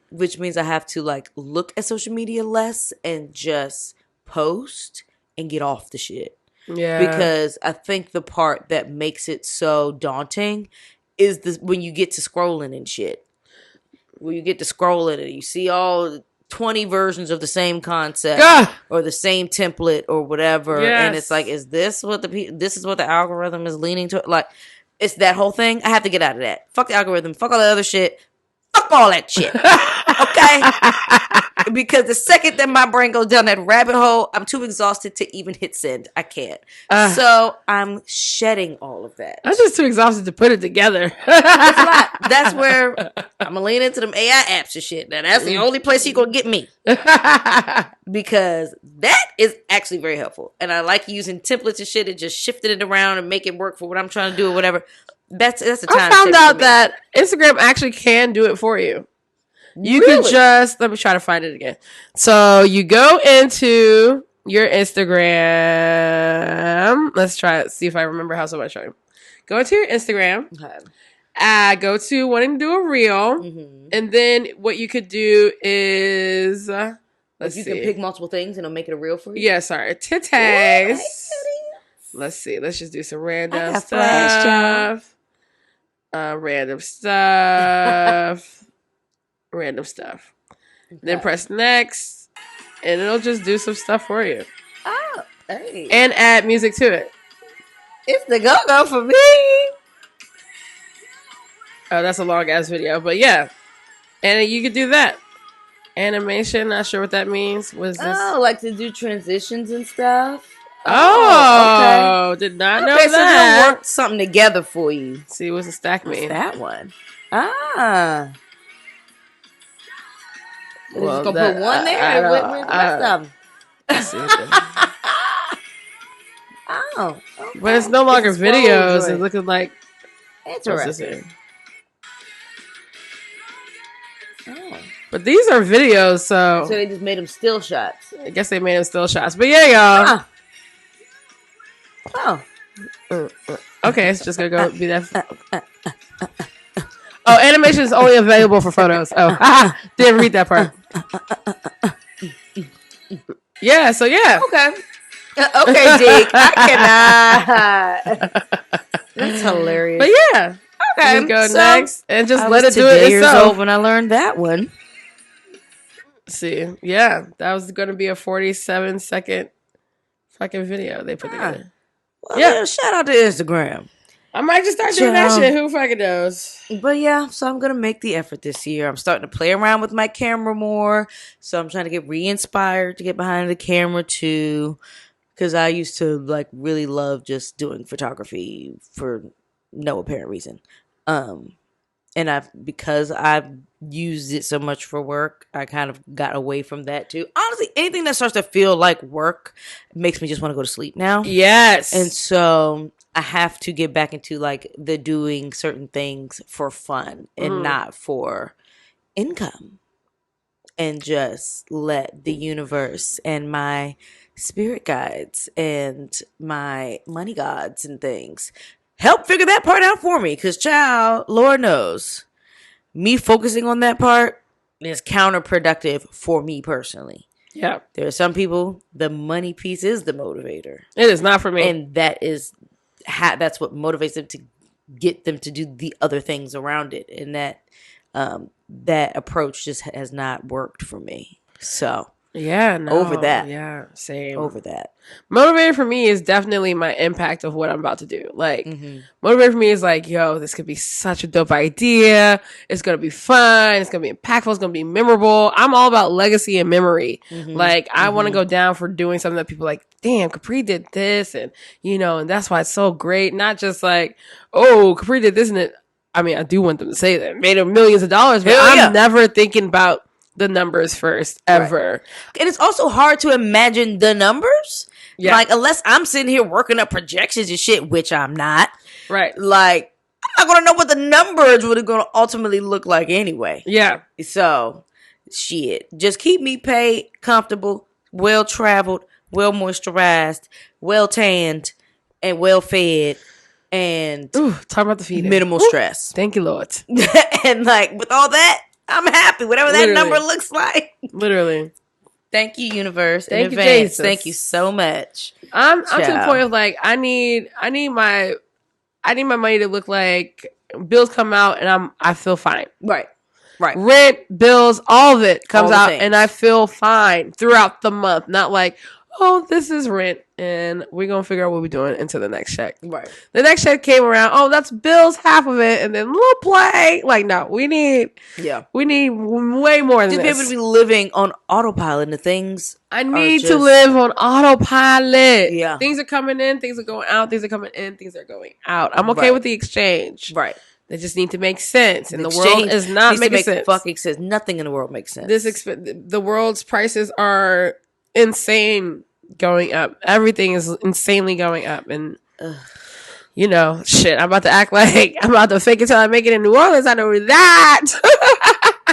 which means I have to like look at social media less and just post and get off the shit. Yeah, because I think the part that makes it so daunting is this, when you get to scrolling and shit. When you get to scrolling and you see all 20 versions of the same concept or the same template or whatever, and it's like, is this what this is what the algorithm is leaning to? Like, it's that whole thing. I have to get out of that. Fuck the algorithm. Fuck all the other shit. Fuck all that shit. Okay? Because the second that my brain goes down that rabbit hole, I'm too exhausted to even hit send. I can't. So I'm shedding all of that. I'm just too exhausted to put it together. That's a lot. That's where I'm going to lean into them AI apps and shit. Now, that's the only place you're going to get me. Because that is actually very helpful. And I like using templates and shit and just shifting it around and make it work for what I'm trying to do or whatever. That's the time. I found out that Instagram actually can do it for you. You can just, let me try to find it again. So you go into your Instagram. Let's try it. See if I remember how so much. Go into your Instagram. Okay. Go to wanting to do a reel. Mm-hmm. And then what you could do is, you can pick multiple things and it'll make it a reel for you. Yeah, sorry. Titties. Let's see. Let's just do some I random got flash, child. stuff. Random stuff. Random stuff. Then press next, and it'll just do some stuff for you. Oh, hey. And add music to it. It's the go-go for me. Oh, that's a long ass video, but yeah. And you could do that. Animation, not sure what that means. Was this? Oh, like to do transitions and stuff. Oh, okay. Did not know that. So they'll work something together for you. Let's see, what's the stack mean? What's that one? Ah. Well, just gonna put one there and where's the rest of them? Oh. Okay. But it's no longer videos. It's looking like interesting. Oh. But these are videos, so they just made them still shots. I guess they made them still shots. But yeah, y'all. Oh. Okay, it's just gonna go be that. Oh, animation is only available for photos. Oh, didn't read that part. Yeah, so yeah. Okay. Okay, Dick. I cannot. That's hilarious. But yeah. Okay. We go next and just let it do it itself. Years old when I learned that one. See, yeah, that was going to be a 47-second fucking video they put together. Well, yeah, shout out to Instagram. I might just start doing that shit. Who fucking knows? But yeah, so I'm going to make the effort this year. I'm starting to play around with my camera more. So I'm trying to get re-inspired to get behind the camera too. Because I used to like really love just doing photography for no apparent reason. And because I've used it so much for work, I kind of got away from that too. Honestly, anything that starts to feel like work makes me just want to go to sleep now. Yes. And so I have to get back into like the doing certain things for fun and not for income. And just let the universe and my spirit guides and my money gods and things help figure that part out for me. Because, child, Lord knows, me focusing on that part is counterproductive for me personally. Yeah. There are some people, the money piece is the motivator. It is not for me. And that's what motivates them to get them to do the other things around it. And that approach just has not worked for me. So. Yeah, no. Over that. Yeah, same. Over that. Motivator for me is definitely my impact of what I'm about to do. Like, motivator for me is like, yo, this could be such a dope idea. It's going to be fun. It's going to be impactful. It's going to be memorable. I'm all about legacy and memory. Like, I want to go down for doing something that people are like, damn, Capri did this. And, and that's why it's so great. Not just like, oh, Capri did this and it. I mean, I do want them to say that. Made them millions of dollars, but I'm never thinking about the numbers first, ever. Right. And it's also hard to imagine the numbers. Yeah. Like, unless I'm sitting here working up projections and shit, which I'm not. Right. Like, I'm not going to know what the numbers would going to ultimately look like anyway. Yeah. So, shit. Just keep me paid, comfortable, well-traveled, well-moisturized, well-tanned, and well-fed. And talk about the feeding. Minimal stress. Thank you, Lord. And like, with all that, I'm happy, whatever that number looks like. Literally. Thank you, universe. Thank in you, advance. Jesus. Thank you so much. I'm to the point of like, I need my money to look like bills come out and I feel fine. Right. Rent, bills, all of it comes out and I feel fine throughout the month. Not like, oh, this is rent and we're going to figure out what we're doing until the next check. Right. The next check came around. Oh, that's bills, half of it. And then little play. Like, no, we need way more than this. To be able to be living on autopilot and the things. I need to live on autopilot. Yeah. Things are coming in, things are going out, things are coming in, things are going out. I'm okay with the exchange. Right. They just need to make sense. And the world is not making sense. Fucking sense. Nothing in the world makes sense. The world's prices are insane going up. Everything is insanely going up. And, shit, I'm about to act like I'm about to fake it till I make it in New Orleans. I know that.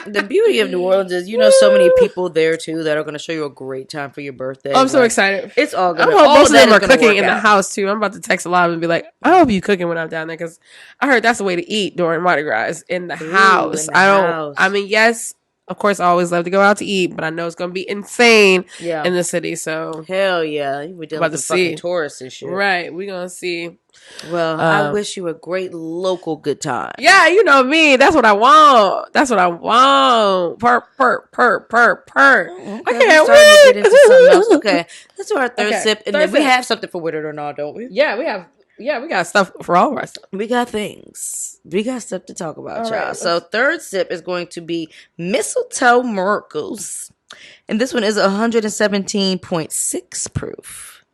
The beauty of New Orleans is, so many people there too that are going to show you a great time for your birthday. I'm so excited. It's all good. I hope most of them are cooking in the house too. I'm about to text a lot of them and be like, I hope you cooking when I'm down there because I heard that's the way to eat during Mardi Gras in the house. I mean, yes, Of course, I always love to go out to eat, but I know it's gonna be insane Yeah. in the city. So hell yeah, you were dealing with the fucking tourists and shit. Right, we gonna see. Well, I wish you a great local good time. Yeah, you know me. That's what I want. That's what I want. Per. Okay, we're starting to get into something else. Okay, let's do our third sip, and then we have something for with it or not, don't we? Yeah, we have. Yeah, we got stuff for all of our stuff. We got things. We got stuff to talk about, all y'all. Right, so third sip is going to be Mistletoe Miracles. And this one is 117.6 proof.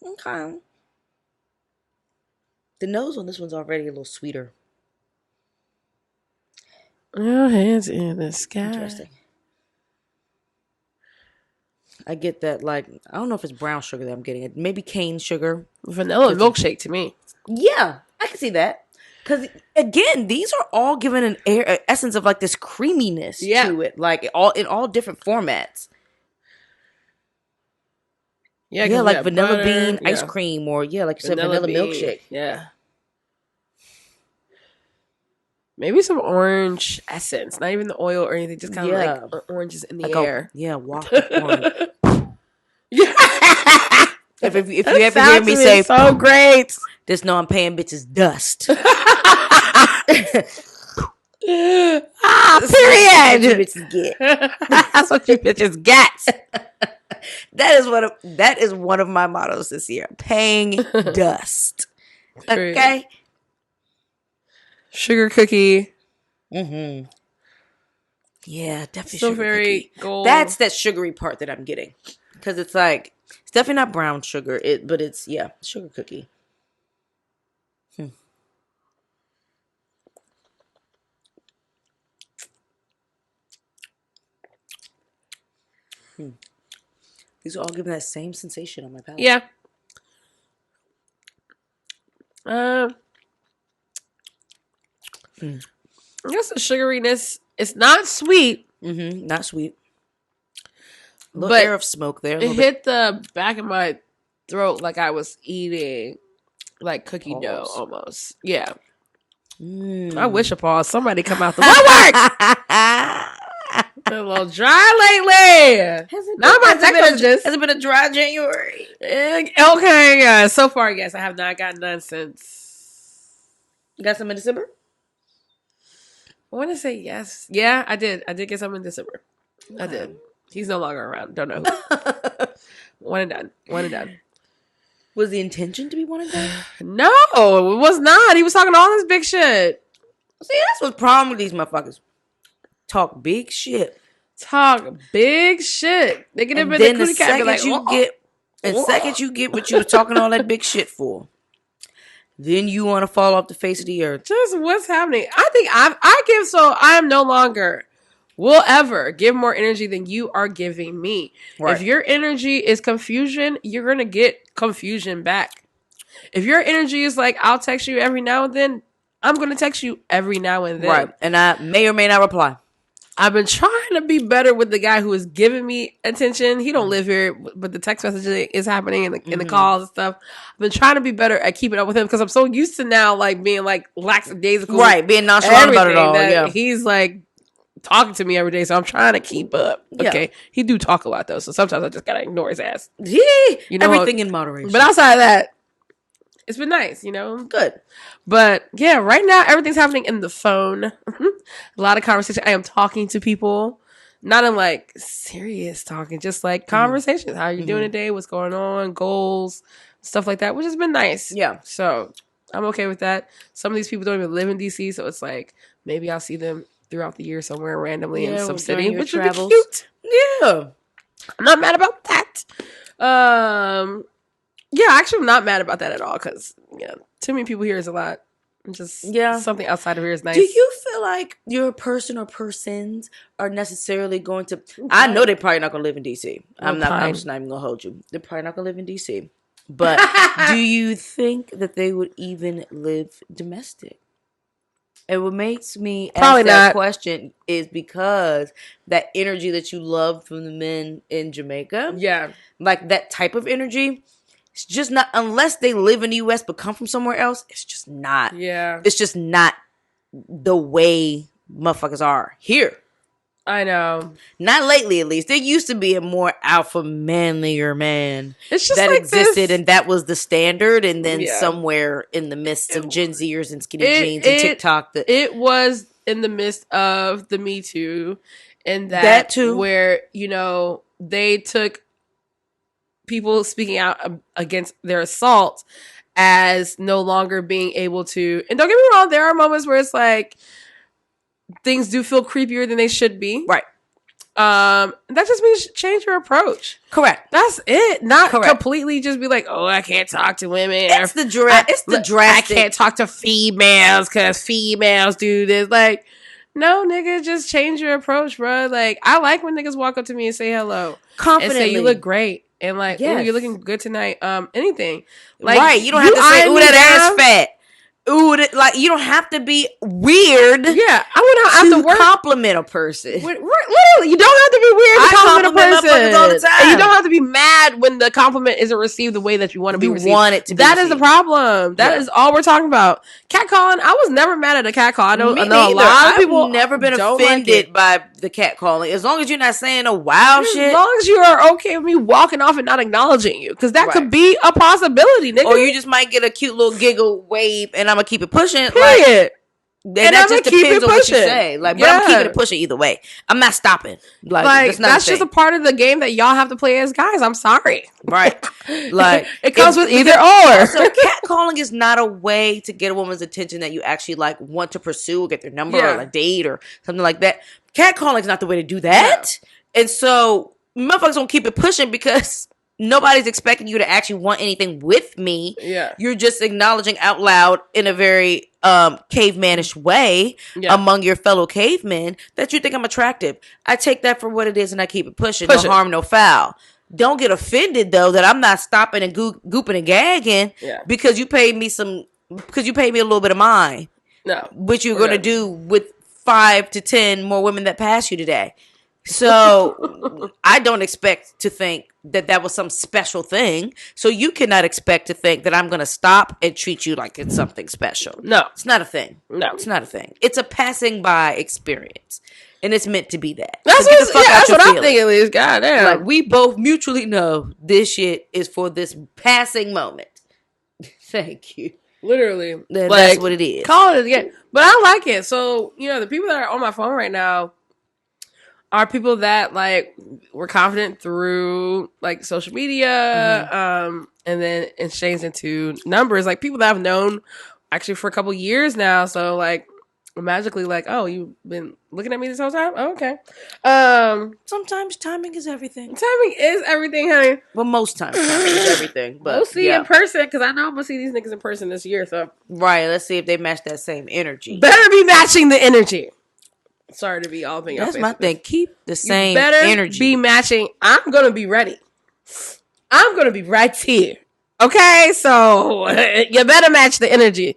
Okay. The nose on this one's already a little sweeter. Your hands in the sky. Interesting. I get that, like, I don't know if it's brown sugar that I'm getting. Maybe cane sugar. Vanilla milkshake to me. Yeah, I can see that. Because, again, these are all given an essence of, like, this creaminess to it. Like, in all different formats. Yeah, like vanilla butter, bean ice cream, or, like you said, vanilla milkshake. Yeah. Maybe some orange essence. Not even the oil or anything. Just kind of like oranges in the air. Waft of orange. If you ever hear me say, so great. Just know I'm paying bitches dust. Period. That's what you bitches get. That's what you bitches get. That is one of my mottos this year. Paying dust. Okay? Sugar cookie. Mm-hmm. Yeah, definitely still sugar very cookie. gold. That's that sugary part that I'm getting. Because it's like, it's definitely not brown sugar, but it's, sugar cookie. These are all giving that same sensation on my palate. Yeah. I guess the sugariness, it's not sweet. Mm-hmm. Not sweet. A little air of smoke there. It hit the back of my throat like I was eating like cookie dough almost. Yeah. I wish upon somebody come out the woodwork. A little dry lately. Has it been a dry January? Okay, yeah. So far, yes. I have not gotten none since. You got some in December? I want to say yes. Yeah, I did. I did get some in December. I did. He's no longer around. Don't know who. One and done. Was the intention to be one and done? No, it was not. He was talking all this big shit. See, that's what's the problem with these motherfuckers. Talk big shit. They get him in the cootie cat. Second you get what you were talking all that big shit for, then you want to fall off the face of the earth. Just what's happening? I think I am no longer will ever give more energy than you are giving me. Right. If your energy is confusion, you're going to get confusion back. If your energy is like, I'll text you every now and then, I'm going to text you every now and then. Right. And I may or may not reply. I've been trying to be better with the guy who is giving me attention. He don't live here, but the text messaging is happening in the calls and stuff. I've been trying to be better at keeping up with him because I'm so used to now like being like lackadaisical. Right. Being nonchalant about it all. Yeah. He's like talking to me every day, so I'm trying to keep up. Okay. Yeah. He do talk a lot though, so sometimes I just gotta ignore his ass. Yeah. Everything in moderation. But outside of that, it's been nice, Good. But yeah, right now everything's happening in the phone. A lot of conversation. I am talking to people. Not in like serious talking, just like conversations. How are you doing today? What's going on? Goals, stuff like that, which has been nice. Yeah. So I'm okay with that. Some of these people don't even live in DC, so it's like maybe I'll see them throughout the year somewhere randomly in some city, which would be cute. Yeah. I'm not mad about that. Yeah, actually, I'm not mad about that at all because, too many people here is a lot. Just something outside of here is nice. Do you feel like your person or persons are necessarily going to... I know they're probably not going to live in D.C. I'm just not even going to hold you. They're probably not going to live in D.C. But do you think that they would even live domestic? And what makes me ask that question is because that energy that you love from the men in Jamaica, like that type of energy... It's just not, unless they live in the U.S. but come from somewhere else, it's just not. Yeah. It's just not the way motherfuckers are here. I know. Not lately, at least. There used to be a more alpha, manlier man It's just that like existed, this. and that was the standard. And then Yeah. somewhere in the midst of Gen Zers and skinny jeans and TikTok, it was in the midst of the Me Too, and that too, where they took people speaking out against their assault as no longer being able to. And don't get me wrong, there are moments where it's like things do feel creepier than they should be. Right. That just means change your approach. Correct. That's it. Not Correct. Completely just be like, oh, I can't talk to women. It's the drastic. I can't talk to females because females do this. Like, no, nigga, just change your approach, bro. Like, I like when niggas walk up to me and say hello. Confidently. And say, you look great. And like, yes. ooh, you're looking good tonight. Anything. Like, right. You don't have to say, ooh, that ass fat. Ooh, like, you don't have to be weird. Yeah, I wouldn't have to compliment a person. Literally, you don't have to be weird to compliment a person all the time. And you don't have to be mad when the compliment isn't received the way that you want to be received. Want it to be that received. Is the problem. That is all we're talking about. Catcalling. I was never mad at a catcall. I know a lot of people. I've never been offended by the catcalling. As long as you're not saying no wild shit. As long as you are okay with me walking off and not acknowledging you, because that could be a possibility, nigga. Or you just might get a cute little giggle wave, and I'm gonna keep it pushing. Period. And that just depends on what you say. Like, but I'm keeping it pushing either way. I'm not stopping. Like that's just a part of the game that y'all have to play as guys. I'm sorry. Right. Like, it comes with either or. So catcalling is not a way to get a woman's attention that you actually like want to pursue or get their number or a date or something like that. Catcalling is not the way to do that. Yeah. And so motherfuckers don't keep it pushing because nobody's expecting you to actually want anything with me. Yeah. You're just acknowledging out loud in a very cavemanish way among your fellow cavemen that you think I'm attractive. I take that for what it is and I keep it pushing. No harm, no foul. Don't get offended though that I'm not stopping and gooping and gagging because you paid me a little bit of mine. No. Which you're going to do with 5 to 10 more women that pass you today. So I don't expect to think that was some special thing. So you cannot expect to think that I'm going to stop and treat you like it's something special. No. It's not a thing. No. It's not a thing. It's a passing by experience. And it's meant to be that. That's what I think at least. God damn. Like, we both mutually know this shit is for this passing moment. Thank you. Literally. That's what it is. Call it again. But I like it. So, the people that are on my phone right now are people that like were confident through like social media, and then exchanged into numbers. Like people that I've known actually for a couple years now. So like magically like, oh, you've been looking at me this whole time? Oh, okay. Sometimes timing is everything. Timing is everything, honey. Well, most times timing is everything. But we'll see in person because I know I'm gonna see these niggas in person this year. So let's see if they match that same energy. Better be matching the energy. Sorry to be all thing. That's my thing. Keep the same energy. Be matching. I'm gonna be ready. I'm gonna be right here. Okay, so you better match the energy.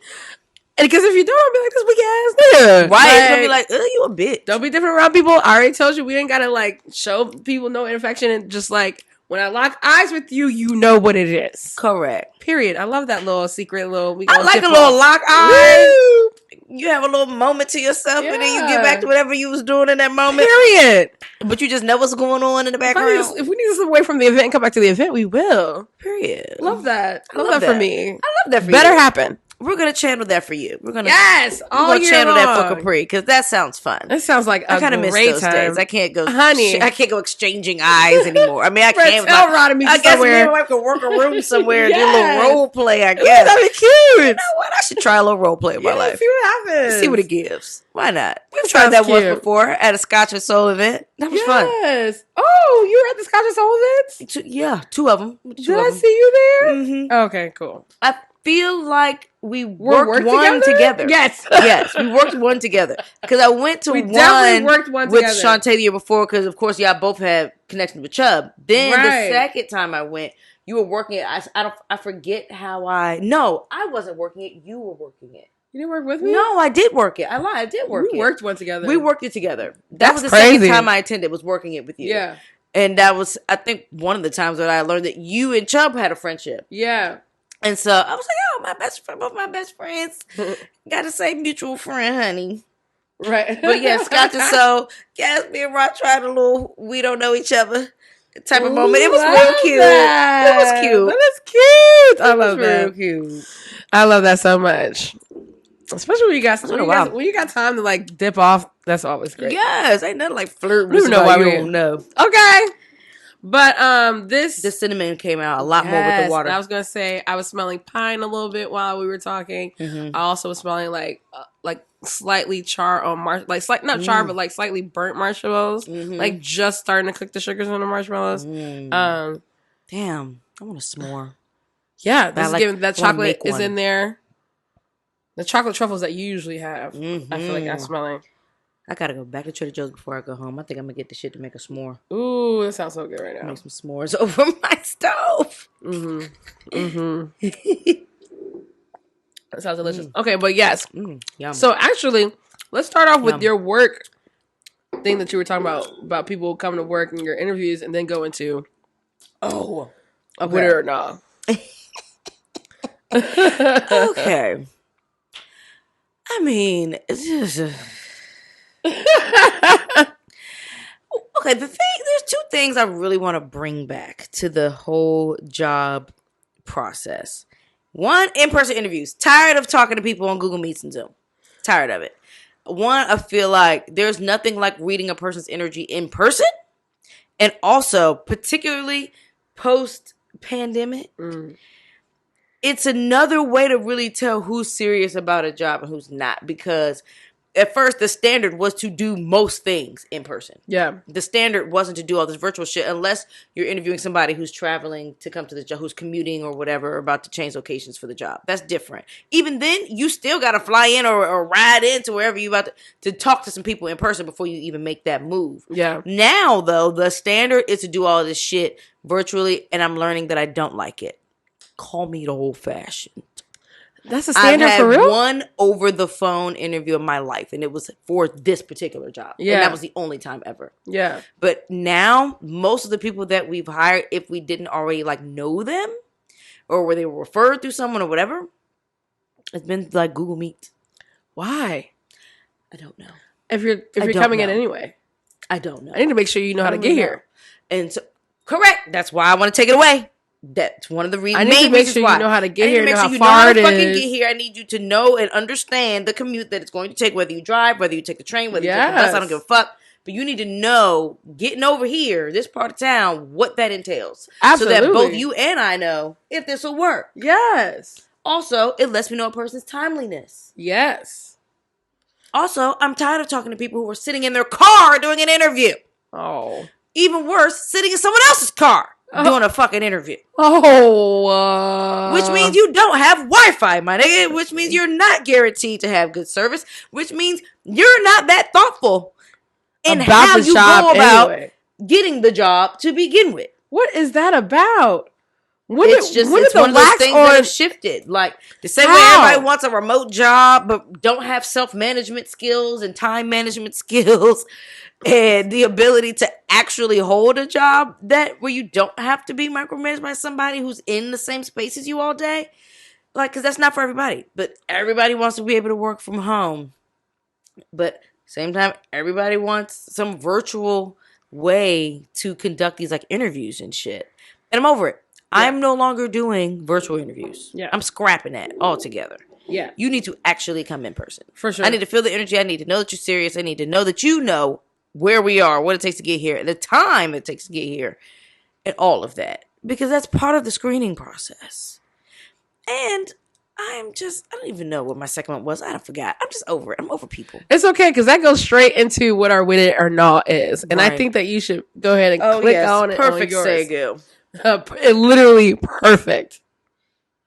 And because if you don't, I'll be like this weak ass nigga. Right? It's gonna be like, you a bitch. Don't be different around people. I already told you we ain't gotta like show people no affection and just like when I lock eyes with you, you know what it is. Correct. Period. I love that little secret little. I like a little lock eyes. Woo! You have a little moment to yourself, and then you get back to whatever you was doing in that moment. Period. But you just know what's going on in the background. If we need to step away from the event and come back to the event, we will. Period. Love that. Love that for me. I love that for you. Better happen. We're gonna channel that for you. We're gonna channel that for Capri because that sounds fun. It sounds like I kind of miss those days. I can't go, honey. I can't go exchanging eyes anymore. I mean, I can't. I guess me and my wife could work a room somewhere and do a little role play. I guess that'd be cute. You know what? I should try a little role play in my life. See what happens. See what it gives. Why not? We've tried that once before at a Scotch and Soul event. That was fun. Yes. Oh, you were at the Scotch and Soul events? Yeah, 2 of them. Did I see you there? Mm-hmm. Okay, cool. I feel like we worked one together. Yes. Yes, we worked one together. Because I went to one with Shantae the year before because, of course, y'all both had connections with Chubb. Then the second time I went, you were working it. I forget how No, I wasn't working it. You were working it. You didn't work with me? No, I did work it. I lied. I did work it. We worked one together. We worked it together. That was the crazy. second time I attended was working it with you. Yeah. And that was, I think, one of the times that I learned that you and Chubb had a friendship. Yeah. And so I was like, both my best friends got the same mutual friend, honey. Right. But yes, Scotch and Soul. Yes, me and Rock tried a little we don't know each other type of moment. It was real cute. That. It was cute. That is cute. I love real that. cute. I love that so much. Especially when you got time to like dip off. That's always great. Yes, ain't nothing like flirting I don't with even know somebody why you don't know. Okay. But the cinnamon came out a lot more with the water. I was gonna say I was smelling pine a little bit while we were talking. I also was smelling like slightly char on not char but like slightly burnt marshmallows, like just starting to cook the sugars on the marshmallows. Damn, I want a s'more. Yeah, this is giving that chocolate is in there. The chocolate truffles that you usually have. I feel like I'm smelling. I gotta go back to Trader Joe's before I go home. I think I'm gonna get the shit to make a s'more. Ooh, that sounds so good right now. Make some s'mores over my stove. That sounds delicious. Okay, but yes. Yum. So actually, let's start off with your work thing that you were talking about people coming to work and your interviews, and then go into winner or not. Okay. I mean, it's just okay. There's two things I really want to bring back to the whole job process. One, in-person interviews. Tired of talking to people on Google Meets and Zoom. Tired of it. One, I feel like there's nothing like reading a person's energy in person. And also, particularly post-pandemic, it's another way to really tell who's serious about a job and who's not. Because at first, the standard was to do most things in person. Yeah. The standard wasn't to do all this virtual shit unless you're interviewing somebody who's traveling to come to the job, who's commuting or whatever, or about to change locations for the job. That's different. Even then, you still got to fly in or ride into wherever you about to talk to some people in person before you even make that move. Yeah. Now, though, the standard is to do all this shit virtually, and I'm learning that I don't like it. Call me the old-fashioned. That's a standard for real? I've had one over-the-phone interview of my life, and it was for this particular job. Yeah. And that was the only time ever. Yeah. But now, most of the people that we've hired, if we didn't already, like, know them, or where they were referred through someone or whatever, it's been, like, Google Meet. Why? I don't know. If you're coming in anyway. I don't know. I need to make sure you know how to get here. And so, correct. That's why I want to take it away. That's one of the reasons. I need to make sure you know how to get here, know how far it is. Fucking get here. I need you to know and understand the commute that it's going to take, whether you drive, whether you take the train, whether you take the bus. I don't give a fuck. But you need to know, getting over here, this part of town, what that entails. Absolutely. So that both you and I know if this will work. Yes. Also, it lets me know a person's timeliness. Yes. Also, I'm tired of talking to people who are sitting in their car doing an interview. Oh. Even worse, sitting in someone else's car. Doing a fucking interview. Which means you don't have Wi-Fi, my nigga. Which means you're not guaranteed to have good service. Which means you're not that thoughtful in how you go about getting the job to begin with. What is that about? It's one of those things that have shifted. Like the same way everybody wants a remote job, but don't have self-management skills and time management skills. And the ability to actually hold a job where you don't have to be micromanaged by somebody who's in the same space as you all day. Like, because that's not for everybody. But everybody wants to be able to work from home. But same time, everybody wants some virtual way to conduct these like interviews and shit. And I'm over it. Yeah. I'm no longer doing virtual interviews. Yeah. I'm scrapping that altogether. Yeah. You need to actually come in person. For sure. I need to feel the energy. I need to know that you're serious. I need to know that you know where we are, what it takes to get here, the time it takes to get here, and all of that. Because that's part of the screening process. And I don't even know what my second one was. I forgot. I'm just over it. I'm over people. It's okay, because that goes straight into what our win it or not is. And I think that you should go ahead and click on it. Perfect segue. Literally perfect.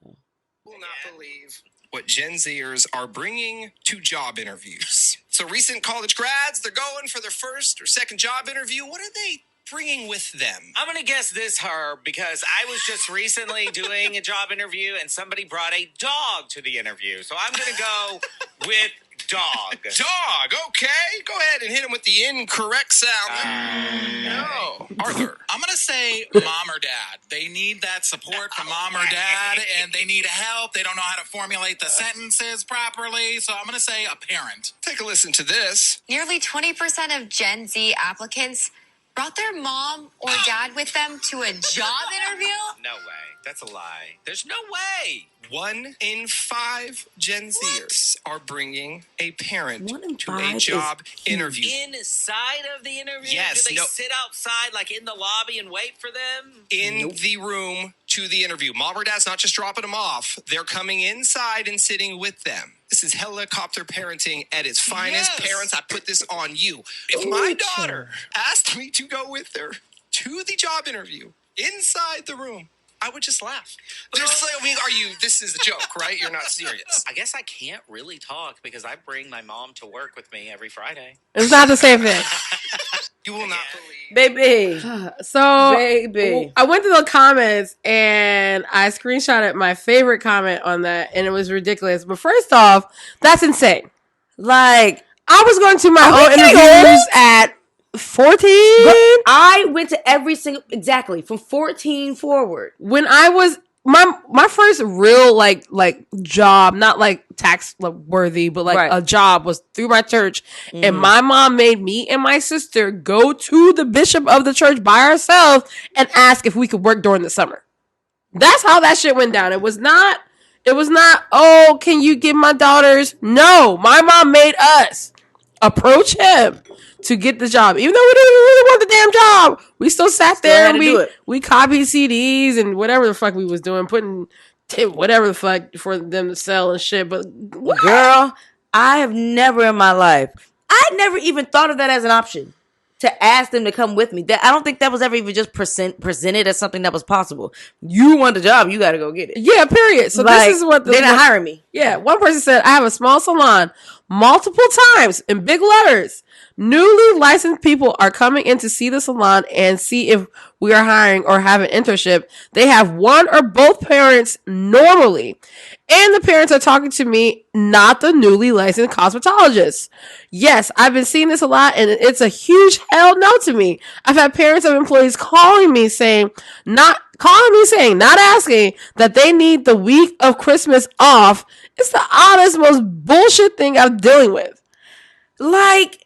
Will not believe what Gen Zers are bringing to job interviews. So recent college grads, they're going for their first or second job interview. What are they bringing with them? I'm going to guess this, Herb, because I was just recently doing a job interview and somebody brought a dog to the interview. So I'm going to go with Dog. Dog. Okay. Go ahead and hit him with the incorrect sound. No. Arthur. I'm going to say mom or dad. They need that support from mom or dad, and they need help. They don't know how to formulate the sentences properly. So I'm going to say a parent. Take a listen to this. Nearly 20% of Gen Z applicants brought their mom or dad with them to a job interview. No way. That's a lie. There's no way. 1 in 5 Gen Zers are bringing a parent 1 in to 5 a is job interview. Inside of the interview? Yes, Do they no. sit outside, like in the lobby, and wait for them? In the room to the interview. Mom or dad's not just dropping them off. They're coming inside and sitting with them. This is helicopter parenting at its finest. Yes. Parents, I put this on you. If my daughter asked me to go with her to the job interview inside the room, I would just laugh. Just like, this is a joke, right? You're not serious. I guess I can't really talk because I bring my mom to work with me every Friday. It's not the same thing. You will not believe. Baby. So Baby. I went to the comments and I screenshotted my favorite comment on that, and it was ridiculous. But first off, that's insane. Like, I was going to my own getting interviews old? at 14. I went to every single, exactly, from 14 forward. When I was my first real like job, not like tax worthy, but like Right. a job, was through my church, and my mom made me and my sister go to the bishop of the church by ourselves and ask if we could work during the summer. That's how that shit went down. It was not, oh, can you give my daughters? No, my mom made us approach him to get the job. Even though we didn't really want the damn job, we still sat there and we copied CDs and whatever the fuck we was doing, putting whatever the fuck for them to sell and shit. But what? Girl, I have never in my life, I never even thought of that as an option. To ask them to come with me. I don't think that was ever even just presented as something that was possible. You want the job, you got to go get it. Yeah, period. So Like, this is what they're not hiring me. Yeah, one person said, I have a small salon multiple times in big letters. Newly licensed people are coming in to see the salon and see if we are hiring or have an internship. They have one or both parents normally. And the parents are talking to me, not the newly licensed cosmetologist. Yes, I've been seeing this a lot, and it's a huge hell no to me. I've had parents of employees calling me saying, not asking that they need the week of Christmas off. It's the oddest, most bullshit thing I'm dealing with. Like,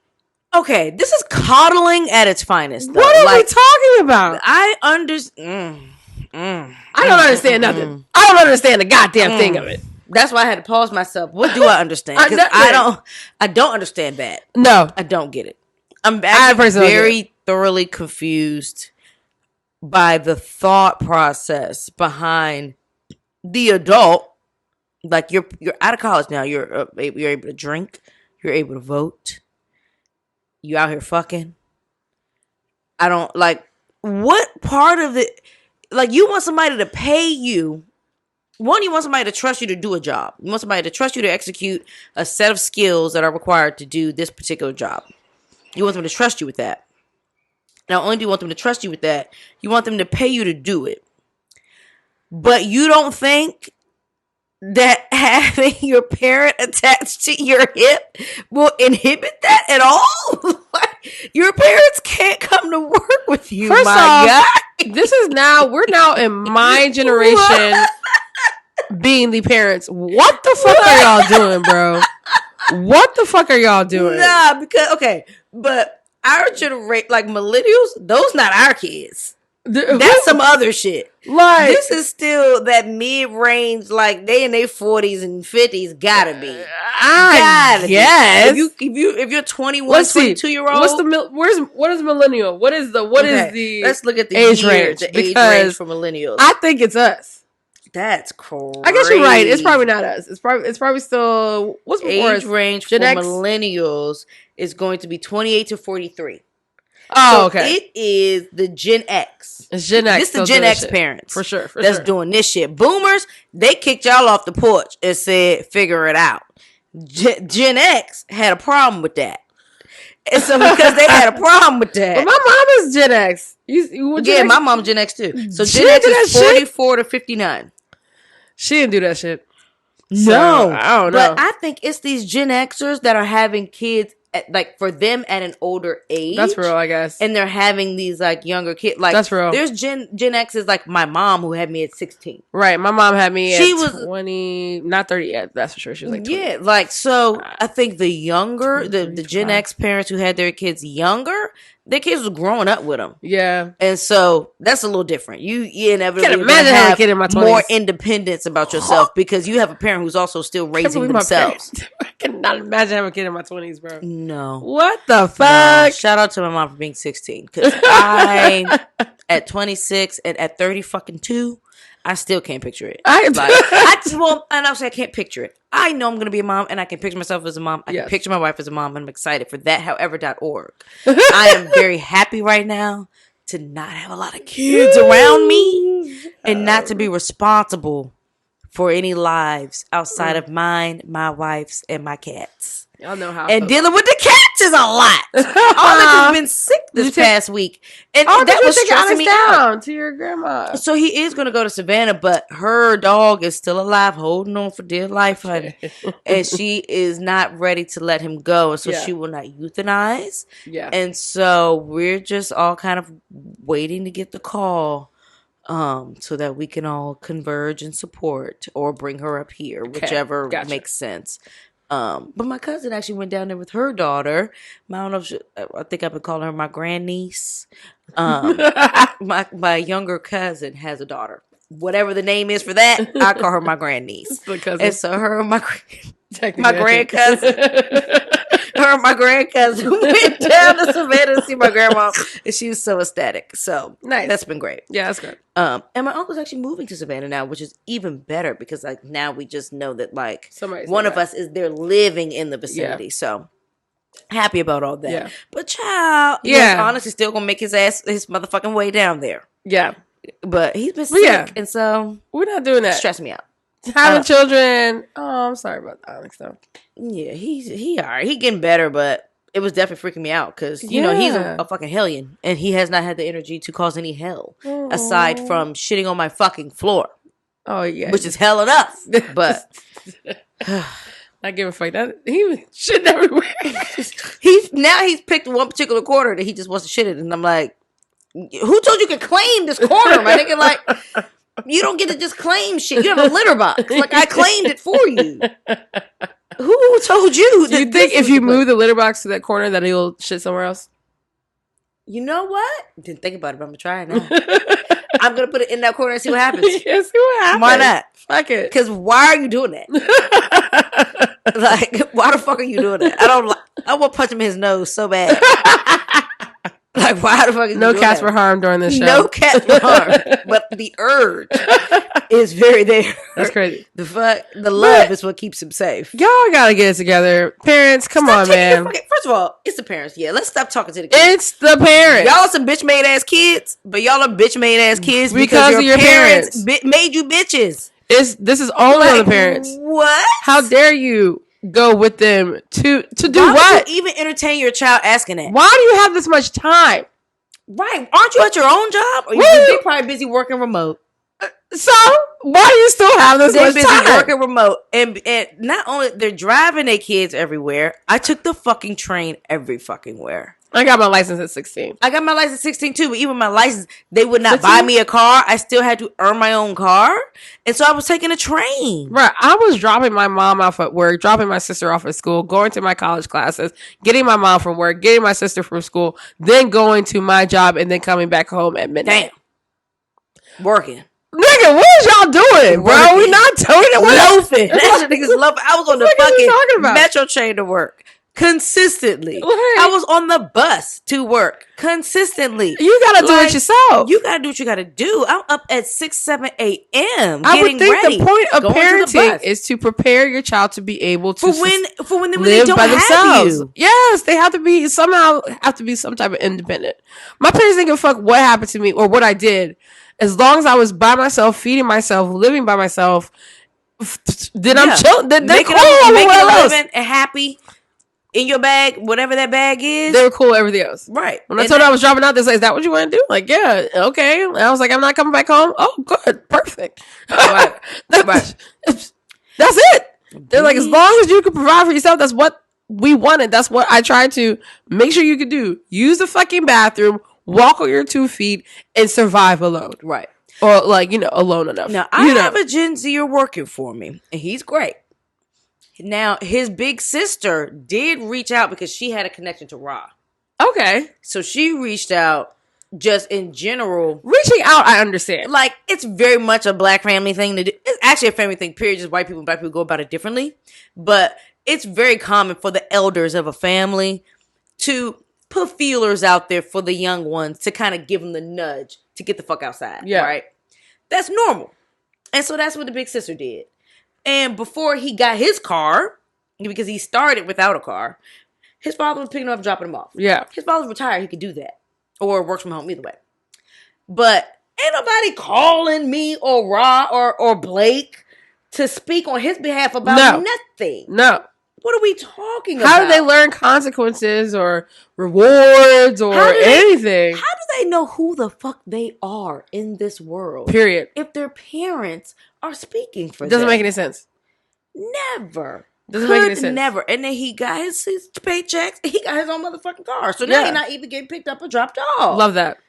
okay, this is coddling at its finest. Though. What are we Like, talking about? I understand. I don't understand nothing. I don't understand the goddamn thing of it. That's why I had to pause myself. What do I understand? Because I don't understand that. No. I don't get it. I'm actually very thoroughly confused by the thought process behind the adult. Like, you're out of college now. You're able to drink. You're able to vote. You out here fucking. I don't like what part of it. Like, you want somebody to pay you. One, you want somebody to trust you to do a job. You want somebody to trust you to execute a set of skills that are required to do this particular job. You want them to trust you with that. Not only do you want them to trust you with that, you want them to pay you to do it. But you don't think that having your parent attached to your hip will inhibit that at all? Like, your parents can't come to work with you. First my off, God. we're now in my generation being the parents. What the fuck are y'all doing, bro? What the fuck are y'all doing? Nah, because, okay, but our generation, like millennials, those not our kids. That's some other shit. Like, this is still that mid-range, like they in their 40s and 50s, gotta be. Yes. If you're 21, 22-year-old. What is millennial? What is the let's look at the age range? The age range for millennials. I think it's us. That's crazy. I guess you're right. It's probably not us. It's probably still what's before age us? range for millennials is going to be 28 to 43. Oh, okay. It is the Gen X. It's Gen X. This the Gen X parents. For sure. That's doing this shit. Boomers, they kicked y'all off the porch and said, figure it out. Gen X had a problem with that. And so because they had a problem with that. But my mom is Gen X. My mom's Gen X too. So Gen X is 44 to 59. She didn't do that shit. No, I don't know. but I think it's these Gen Xers that are having kids like for them at an older age. That's real, I guess. And they're having these like younger kids. Like that's real. There's Gen X is like my mom who had me at 16. Right, my mom had me. She at was 20, not 30 yet. That's for sure. She was like 20. Yeah, like so. I think the younger the Gen X parents who had their kids younger, their kids was growing up with them. Yeah, and so that's a little different. You inevitably can't imagine having a kid in my 20s. More independence about yourself because you have a parent who's also still raising themselves. I cannot imagine having a kid in my 20s, bro. No, what the fuck? No. Shout out to my mom for being 16 because I at 26 and at 30 fucking 2. I still can't picture it. And I'll say I can't picture it. I know I'm going to be a mom, and I can picture myself as a mom. I can picture my wife as a mom, and I'm excited for that, however.org. I am very happy right now to not have a lot of kids around me and not to be responsible for any lives outside of mine, my wife's, and my cats. Y'all know how. And dealing with the cats is a lot. Alex has been sick this past week, and that was stressing me out. To your grandma. So he is going to go to Savannah, but her dog is still alive, holding on for dear life, honey. And she is not ready to let him go, and so she will not euthanize. Yeah. And so we're just all kind of waiting to get the call. So that we can all converge and support or bring her up here, whichever makes sense. But my cousin actually went down there with her daughter. I don't know if I think I've been calling her my grandniece. My younger cousin has a daughter. Whatever the name is for that, I call her my grandniece. And so her and my grand cousin. Her and my grand cousin went down to Savannah to see my grandma, and she was so ecstatic. So nice. That's been great. Yeah, that's good. And my uncle's actually moving to Savannah now, which is even better because like now we just know that like one of us is there living in the vicinity. Yeah. So happy about all that. Yeah. But child, he's honestly still gonna make his motherfucking way down there. Yeah. But he's been sick, and so we're not doing that. Stress me out. Having children. Oh, I'm sorry about Alex though. Yeah, he all right. He getting better, but it was definitely freaking me out because you know he's a fucking hellion, and he has not had the energy to cause any hell aside from shitting on my fucking floor. Oh yeah, which is hell enough. But I give a fuck. That he was shitting everywhere. He's picked one particular corner that he just wants to shit in, and I'm like, who told you could claim this corner, my nigga? Like. You don't get to just claim shit. You have a litter box. Like, I claimed it for you. Who told you? Do you think if you move the litter box to that corner that he'll shit somewhere else? You know what? Didn't think about it, but I'm going to try it now. I'm going to put it in that corner and see what happens. Yeah, see what happens. Why not? Fuck it. Because why are you doing that? Like, why the fuck are you doing that? I want to punch him in his nose so bad. Like, why the fuck is no cats were harmed during this show. No cats were harmed, but the urge is very there. That's crazy. The love is what keeps him safe. Y'all gotta get it together. Parents, come on, man. First of all, it's the parents. Yeah, let's stop talking to the kids. It's the parents. Y'all some bitch made ass kids, but y'all are bitch made ass kids because of your parents made you bitches. This is only on the parents. What? How dare you go with them to do Why what? Would you even entertain your child asking that? Why do you have this much time? Right. Aren't you at your own job? Or you're probably busy working remote. So why do you still have this much busy time? Working remote. And not only they're driving their kids everywhere. I took the fucking train every fucking where. I got my license at 16. I got my license at 16 too, but even my license, they would not buy me a car. I still had to earn my own car. And so I was taking a train. Right. I was dropping my mom off at work, dropping my sister off at school, going to my college classes, getting my mom from work, getting my sister from school, then going to my job and then coming back home at midnight. Damn. Working. Nigga, what is y'all doing, bro? We not doing it. Loafing. That's what niggas love. I was on the fucking metro train to work. Consistently. Right. I was on the bus to work. Consistently. You gotta do it yourself. You gotta do what you gotta do. I'm up at 6, 7 a.m. I would think the point of parenting is to prepare your child to be able to for when live they don't by have themselves. You. Yes, they have to be some type of independent. My parents didn't give a fuck what happened to me or what I did. As long as I was by myself, feeding myself, living by myself, then I'm chilling. They're making cool. Making a living and happy. In your bag, whatever that bag is. They were cool, everything else. Right. When I told her I was dropping out, they said, is that what you want to do? Like, yeah, okay. And I was like, I'm not coming back home. Oh, good. Perfect. Right. That's it. They're like, as long as you can provide for yourself, that's what we wanted. That's what I tried to make sure you could do. Use the fucking bathroom, walk on your 2 feet, and survive alone. Right. Or like, alone enough. Now, I have a Gen Zer working for me, and he's great. Now, his big sister did reach out because she had a connection to Ra. Okay. So she reached out just in general. Reaching out, I understand. Like, it's very much a black family thing to do. It's actually a family thing, period. Just white people and black people go about it differently. But it's very common for the elders of a family to put feelers out there for the young ones to kind of give them the nudge to get the fuck outside. Yeah. Right? That's normal. And so that's what the big sister did. And before he got his car, because he started without a car, his father was picking him up and dropping him off. Yeah. His father's retired. He could do that. Or works from home, either way. But ain't nobody calling me or Ra or Blake to speak on his behalf about nothing. No. What are we talking about? How do they learn consequences or rewards or anything? How do they know who the fuck they are in this world? Period. If their parents are speaking for them. Doesn't make any sense. Never. Doesn't make any sense. Never. And then he got his paychecks. He got his own motherfucking car. So now he's not even getting picked up or dropped off. Love that.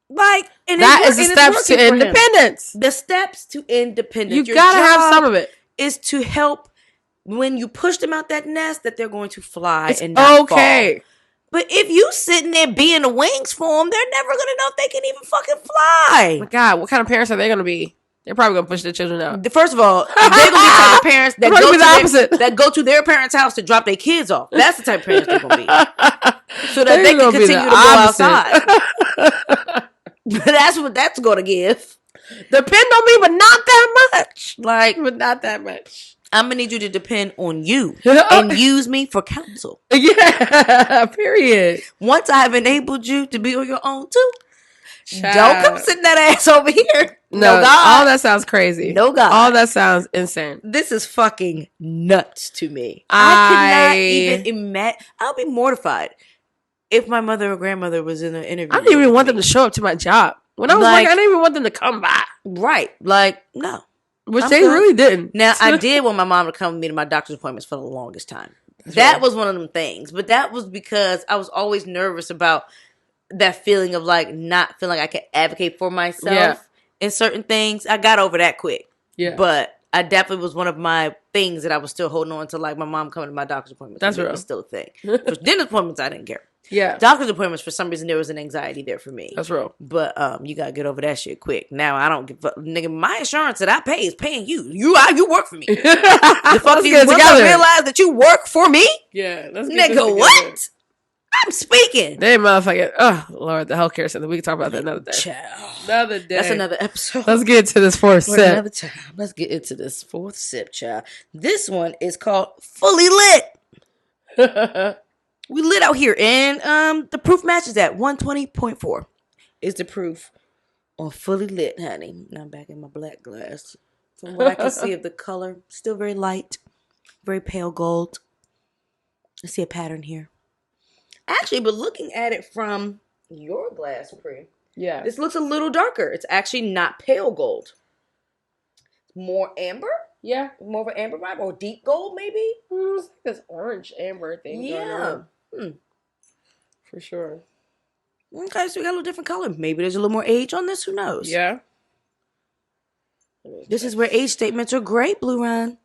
Like, and that is the steps to independence. The steps to independence. You gotta have some of it. Is to help when you push them out that nest that they're going to fly and not fall. But if you sitting there being the wings for them, they're never gonna know if they can even fucking fly. Oh my God, what kind of parents are they gonna be? They're probably gonna push their children out. First of all, they're gonna be the type of parents that go to their parents' house to drop their kids off. That's the type of parents they're gonna be, so that they can continue to go outside. That's gonna give. Depend on me, but not that much. But not that much. I'm gonna need you to depend on you and use me for counsel. Yeah, period. Once I have enabled you to be on your own too, don't come sitting that ass over here. No God. All that sounds crazy. No God. All that sounds insane. This is fucking nuts to me. I could not even imagine. I'll be mortified if my mother or grandmother was in an interview. I didn't even want them to show up to my job. When I was working, I didn't even want them to come by. Right. Like, no. Which they really didn't. Now, I did want my mom to come with me to my doctor's appointments for the longest time. That was one of them things. But that was because I was always nervous about that feeling of like not feeling like I could advocate for myself in certain things. I got over that quick. Yeah. But I definitely was one of my things that I was still holding on to, like my mom coming to my doctor's appointments. That's real. It was still a thing. For dentist appointments, I didn't care. Yeah. Doctor's appointments, for some reason, there was an anxiety there for me. That's real. But you got to get over that shit quick. Now, I don't give a nigga, my insurance that I pay is paying you. You work for me. The fuck you realize that you work for me? Yeah. Let's get nigga, what? I'm speaking. They motherfucker. Oh, Lord, the healthcare center. We can talk about that another day. Child. Another day. That's another episode. Let's get into this fourth sip. Another time. Let's get into this fourth sip, child. This one is called Fully Lit. We lit out here, and the proof matches that 120.4 is the proof on Fully Lit, honey. Now I'm back in my black glass. From what I can see of the color, still very light, very pale gold. I see a pattern here. Actually, but looking at it from your glass, Pri, this looks a little darker. It's actually not pale gold. More amber? Yeah. More of an amber vibe, or deep gold, maybe? It's like this orange amber thing going on. For sure. Okay, so we got a little different color. Maybe there's a little more age on this. Who knows? Yeah. This is where age statements are great, Blue Ryan.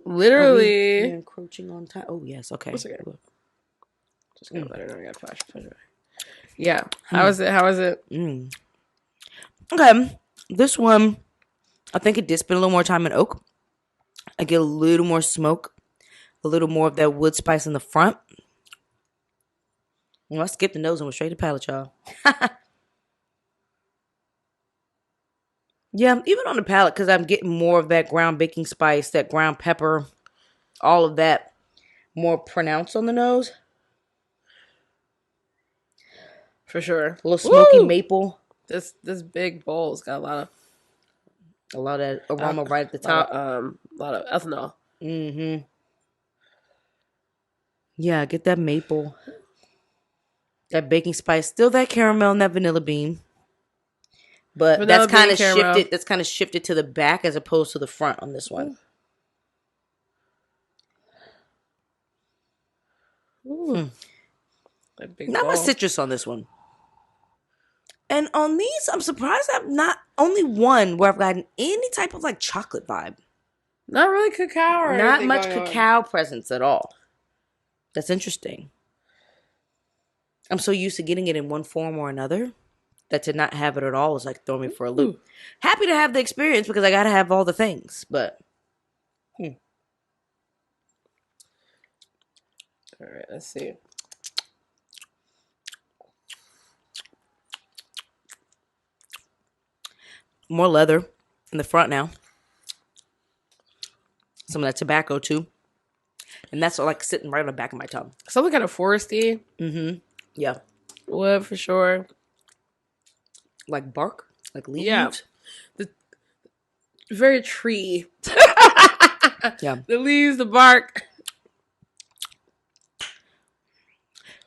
Literally. We're encroaching on time. Oh, yes. Okay. Just gonna let her know I got flash. Yeah. How is it? Okay. This one, I think it did spend a little more time in oak. I get a little more smoke. A little more of that wood spice in the front. Well, I skipped the nose and went straight to palate, y'all. Yeah, even on the palate, because I'm getting more of that ground baking spice, that ground pepper, all of that more pronounced on the nose. For sure. A little smoky maple. This big bowl's got a lot of that aroma right at the top. A lot of ethanol. Mm-hmm. Yeah, get that maple. That baking spice, still that caramel and that vanilla bean, but that's kind of shifted. That's kind of shifted to the back as opposed to the front on this one. That big Not ball. much citrus on this one. And on these, I'm surprised I've not only one where I've gotten any type of like chocolate vibe. Not really cacao or Not anything much going on. cacao presence at all. That's interesting. I'm so used to getting it in one form or another that to not have it at all is like throwing me for a loop. Happy to have the experience because I got to have all the things, but. All right, let's see. More leather in the front now. Some of that tobacco too. And that's like sitting right on the back of my tongue. Something kind of foresty. Mm-hmm. Yeah. Wood for sure. Like bark? Like leaves? Yeah. Very tree. Yeah. The leaves, the bark.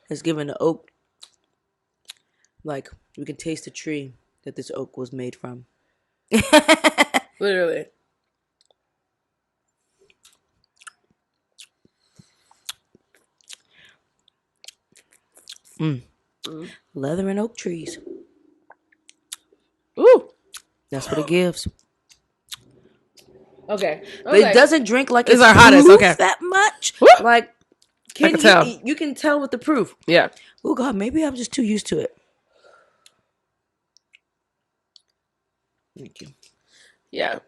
It's giving the oak, like, you can taste the tree that this oak was made from. Literally. Leather and oak trees. Ooh. That's what it gives. Okay. But it doesn't drink like It's it's our hottest, proof okay. that much. Woo! Like, can tell. You can tell with the proof. Yeah. Oh, God, maybe I'm just too used to it. Thank you. Yeah.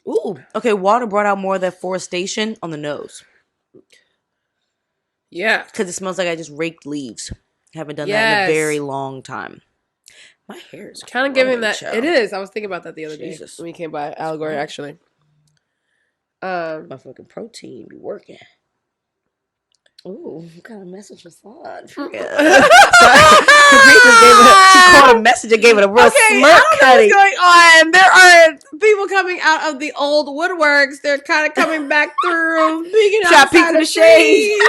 Ooh. Okay, water brought out more of that forestation on the nose. Yeah. Because it smells like I just raked leaves. Haven't done that Yes. in a very long time. My hair is Kind of giving that. child. It is. I was thinking about that the other Jesus. day when we came by Allegory, actually. My fucking protein be working. Ooh, what kind of message was that? She called a message and gave it a real Okay, I smirk, don't know honey. what's going on. There are people coming out of the old woodworks. They're kind of coming back through, peeking Try to peek outside through the trees. shades.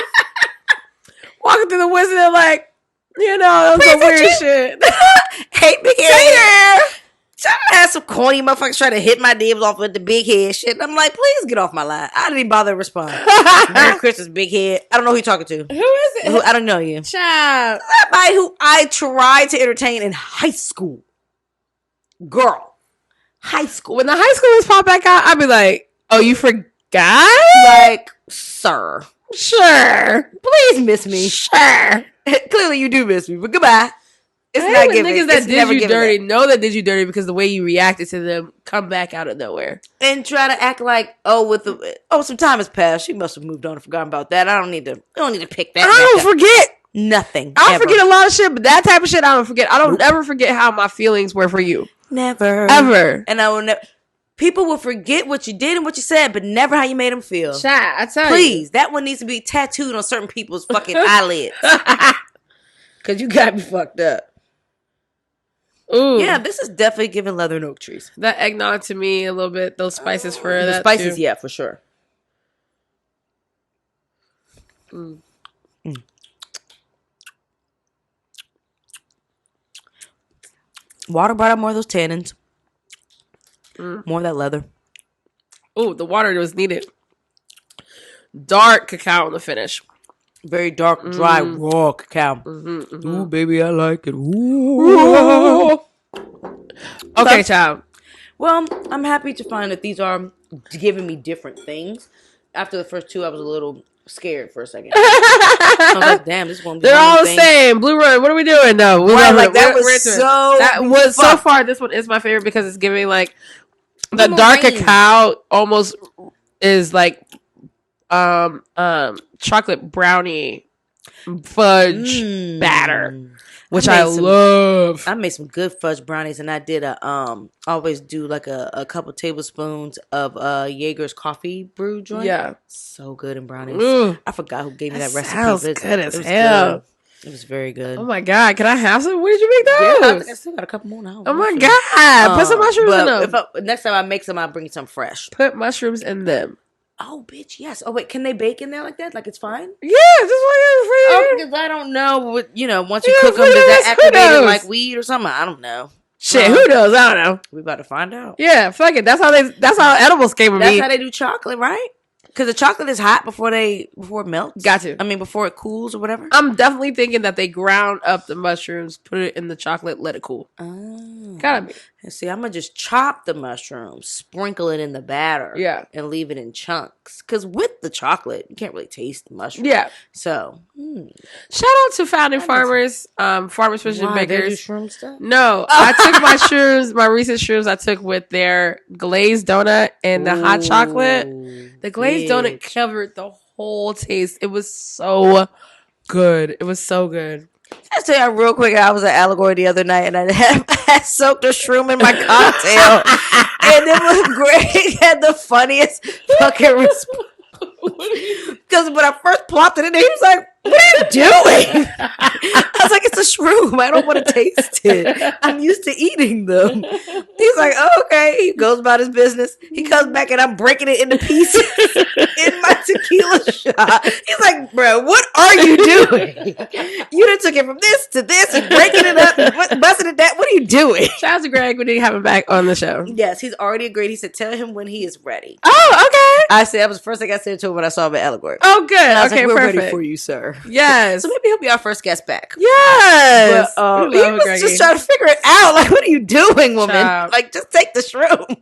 Walking through the woods and they're like, that's some weird shit. Hey, big head. I had some corny motherfuckers trying to hit my dibs off with the big head shit. And I'm like, please get off my line. I didn't even bother to respond. Merry Christmas, big head. I don't know who you're talking to. Who is it? I don't know you. Child. Somebody who I tried to entertain in high school. Girl. High school. When the high schoolers pop back out, I'd be like, oh, you forgot? Like, sir. Sure. Please miss me. Sure. Clearly you do miss me, but goodbye. It's I not hate when giving. niggas that It's did never you giving dirty that. know that did you dirty because the way you reacted to them come back out of nowhere. And try to act like, some time has passed. She must have moved on and forgotten about that. I don't need to pick that. I don't forget. Nothing. I ever. forget a lot of shit, but that type of shit I don't forget. I don't ever forget how my feelings were for you. Never. Ever. And I will never. People will forget what you did and what you said, but never how you made them feel. Chat, I tell you. Please, that one needs to be tattooed on certain people's fucking eyelids. Because you got me fucked up. Ooh. Yeah, this is definitely giving leather and oak trees. That eggnog to me a little bit. Those spices for The that spices, too. yeah, for sure. Water brought out more of those tannins. More of that leather. Ooh, the water was needed. Dark cacao in the finish. Very dark, dry, raw cacao. Ooh, baby, I like it. Ooh. Okay, child. Well, I'm happy to find that these are giving me different things. After the first two, I was a little scared for a second. I was like, damn, this is going to be They're one of all them the things. same. Blue Run, what are we doing though? Right, like that was so That was so fucked. far. This one is my favorite because it's giving like the more dark range. cacao almost is like chocolate brownie fudge batter, which I love. I made some good fudge brownies, and I did always do like a couple tablespoons of Jaeger's coffee brew joint. Yeah, so good in brownies. Ooh. I forgot who gave me That that recipe. sounds but good as it was hell. good. It was very good. Oh my god, can I have some? Where did you make Yeah, I those? think I still got a couple more now. Oh my god, put some mushrooms in them. Next time I make some, I'll bring some fresh. Put mushrooms in them. Oh, bitch, yes. Oh, wait, can they bake in there like that? Like it's fine? Yeah, just Oh, because I don't know what, once you cook them, does that activate it like weed or something? I don't know. Shit, who knows? I don't know. We about to find out. Yeah, fuck it. That's how edibles came with That's me. how they do chocolate, right? Because the chocolate is hot before it melts. Got to. I mean, before it cools or whatever. I'm definitely thinking that they ground up the mushrooms, put it in the chocolate, let it cool. Oh. Gotta be. And see, I'm going to just chop the mushrooms, sprinkle it in the batter. Yeah. And leave it in chunks. Because with the chocolate, you can't really taste the mushrooms. Yeah. So. Shout out to Founding Farmers, Farmers Fish and Why, they do Bakers. shroom stuff? No, I took my shrooms, my recent shrooms I took with their glazed donut and the hot chocolate. The glazed donut covered the whole taste. It was so good. It was so good. I'll tell you real quick, I was at Allegory the other night and I had soaked a shroom in my cocktail. And it was great. It had the funniest fucking response. Because when I first plopped it in there, he was like, "What are you doing?" I was like, "It's a shroom. I don't want to taste it. I'm used to eating them." He's like, "Oh, okay." He goes about his business. He comes back and I'm breaking it into pieces in my tequila shot. He's like, "Bro, what are you doing? You done took it from this to this and breaking it up and busting it down. What are you doing?" Shout out to Greg. We need to have him back on the show. Yes, he's already agreed. He said, "Tell him when he is ready." Oh, okay. I said, that was the first thing I said to him when I saw him at Allegory. Oh, good. And I was Okay, like, "We're perfect. ready for you, sir." Yes. So maybe he'll be our first guest back. Yes. But, We he love was Greggy. just trying to figure it out. Like, what are you doing, woman? Child. Like, just take the shroom.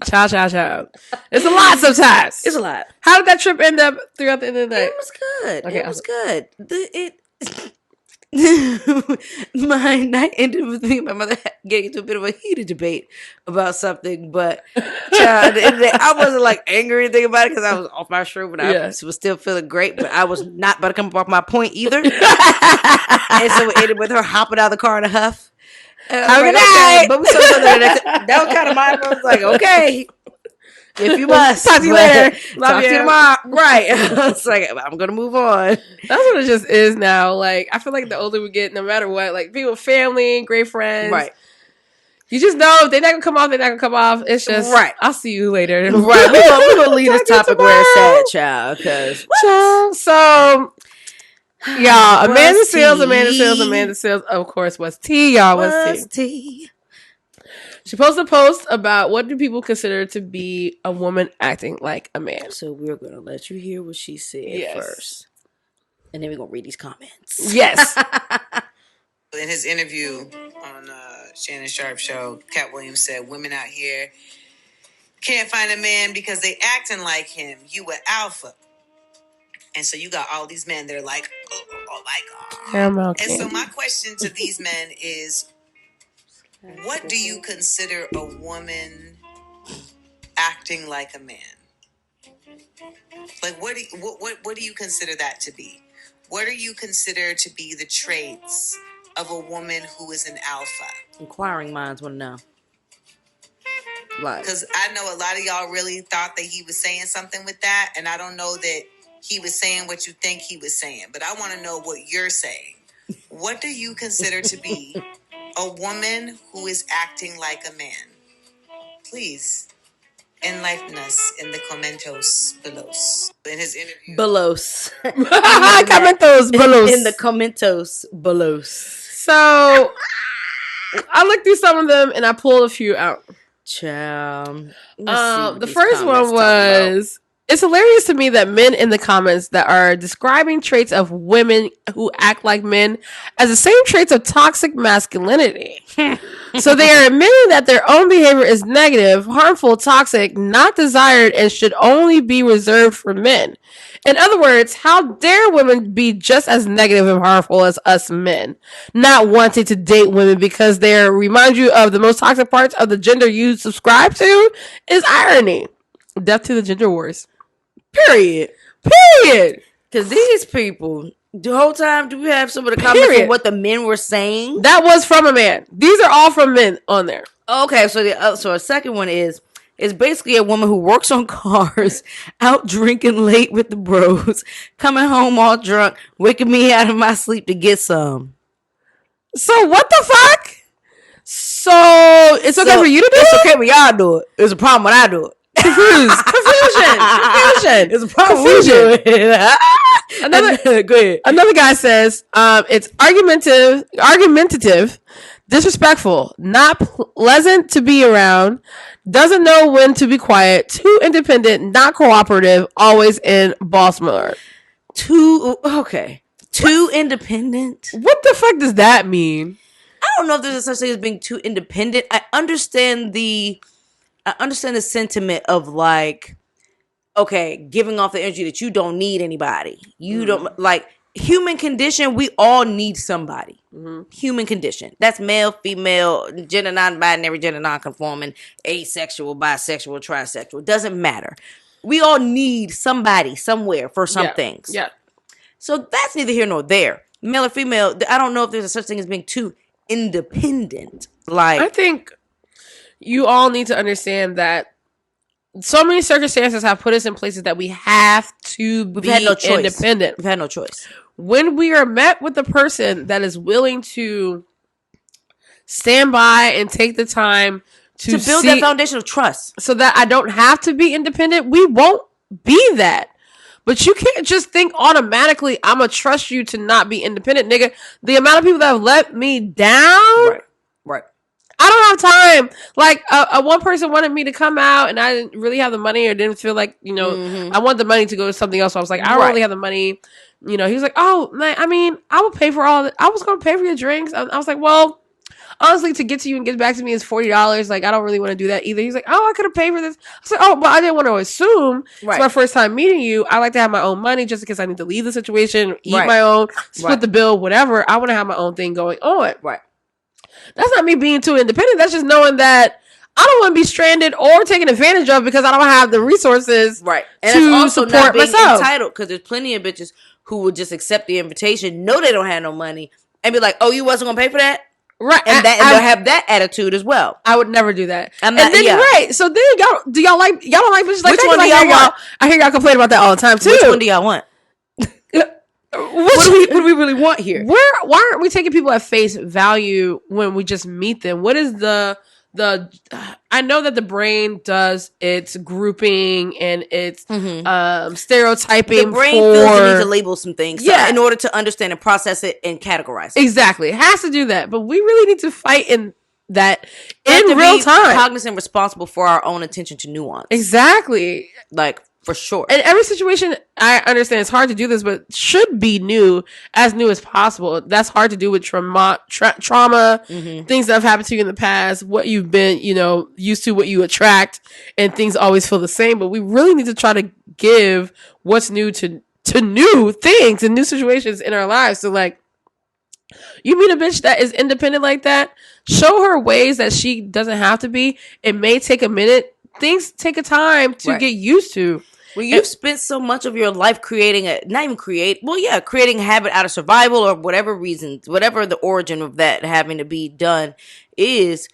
Child. It's a lot sometimes. It's a lot. How did that trip end up throughout the end of the night? It was good. Okay, It was good. My night ended with me and my mother getting into a bit of a heated debate about something, but child, I wasn't like angry or anything about it because I was off my shroom and I was still feeling great, but I was not about to come up off my point either. And so it ended with her hopping out of the car in a huff. Have a good night. But we saw each other the next day. That was kind of mine. I was like, okay. If you must. Talk to you later. Love Talk you to you tomorrow. Right. It's like, I'm going to move on. That's what it just is now. Like, I feel like the older we get, no matter what, like, people, family, great friends. Right. You just know if they're not going to come off, they're not going to come off. It's just, right. I'll see you later. Right. We're going to leave this topic where it's sad, child. Because. So, y'all, Amanda Seals, of course, was tea, y'all, was tea. She posted a post about what do people consider to be a woman acting like a man. So we're going to let you hear what she said first. And then we're going to read these comments. Yes. In his interview on Shannon Sharp's show, Cat Williams said, "Women out here can't find a man because they acting like him. You an alpha." And so you got all these men that are like, Caramel and so candy. my question to these men is, what do you consider a woman acting like a man? Like, what do you consider that to be? What do you consider to be the traits of a woman who is an alpha? Inquiring minds want to know. Because I know a lot of y'all really thought that he was saying something with that, and I don't know that he was saying what you think he was saying, but I want to know what you're saying. What do you consider to be a woman who is acting like a man? Please enlighten us in the commentos below. In his interview, Belos. Commentos below. In the commentos below. So I looked through some of them and I pulled a few out. Child. The first one was, it's hilarious to me that men in the comments that are describing traits of women who act like men as the same traits of toxic masculinity. So they are admitting that their own behavior is negative, harmful, toxic, not desired, and should only be reserved for men. In other words, how dare women be just as negative and harmful as us men, not wanting to date women because they remind you of the most toxic parts of the gender you subscribe to is irony. Death to the gender wars. Period. Because these people, the whole time, do we have some of the comments on what the men were saying? That was from a man. These are all from men on there. Okay, so a second one is basically a woman who works on cars, out drinking late with the bros, coming home all drunk, waking me out of my sleep to get some. So what the fuck? So it's okay for you to do it's it? It's okay when y'all do it. It's a problem when I do it. Confusion. It's a problem when you do it. Go ahead. Another guy says, it's argumentative disrespectful, not pleasant to be around, doesn't know when to be quiet, too independent, not cooperative, always in boss mode. Too independent. What the fuck does that mean? I don't know if there's a such thing as being too independent. I understand the sentiment of like, okay, giving off the energy that you don't need anybody. You don't like human condition. We all need somebody. Human condition. That's male, female, gender non-binary, gender non-conforming, asexual, bisexual, trisexual. Doesn't matter. We all need somebody somewhere for some things. Yeah. So that's neither here nor there. Male or female, I don't know if there's a such thing as being too independent. Like, I think you all need to understand that so many circumstances have put us in places that we have to be independent. We've had no choice. When we are met with a person that is willing to stand by and take the time to build that foundation of trust, so that I don't have to be independent, we won't be that. But you can't just think automatically, I'm going to trust you to not be independent, nigga. The amount of people that have let me down. Right. I don't have time. Like, one person wanted me to come out, and I didn't really have the money, or didn't feel like, I want the money to go to something else. So I was like, I don't really have the money. He was like, oh, man, I mean, I will pay for all of it. I was going to pay for your drinks. I was like, well, honestly, to get to you and get back to me is $40. Like, I don't really want to do that either. He's like, oh, I could have paid for this. I was like, oh, but I didn't want to assume. It's my first time meeting you. I like to have my own money just in case I need to leave the situation, eat my own, split the bill, whatever. I want to have my own thing going on. Right. That's not me being too independent. That's just knowing that I don't want to be stranded or taken advantage of because I don't have the resources and to also support not being myself. Entitled, because there's plenty of bitches who would just accept the invitation, know they don't have no money, and be like, oh, you wasn't going to pay for that? Right. And they'll have that attitude as well. I would never do that. I'm not, and then, right. So then y'all don't like bitches like Which that? one do y'all want? I hear y'all complain about that all the time too. Which one do y'all want? What do we really want here? Why aren't we taking people at face value when we just meet them? What is the I know that the brain does its grouping and its stereotyping. The brain feels the need to label some things in order to understand and process it and categorize it. Exactly. It has to do that. But we really need to fight in that in real time. Cognizant and responsible for our own attention to nuance. Exactly. Like, for sure. And every situation, I understand it's hard to do this, but should be new as possible. That's hard to do with trauma, things that have happened to you in the past, what you've been, used to, what you attract, and things always feel the same. But we really need to try to give what's new to new things and new situations in our lives. So, like, you meet a bitch that is independent like that, show her ways that she doesn't have to be. It may take a minute. Things take a time to get used to. Well, you've spent so much of your life creating a habit out of survival or whatever reasons, whatever the origin of that having to be done is,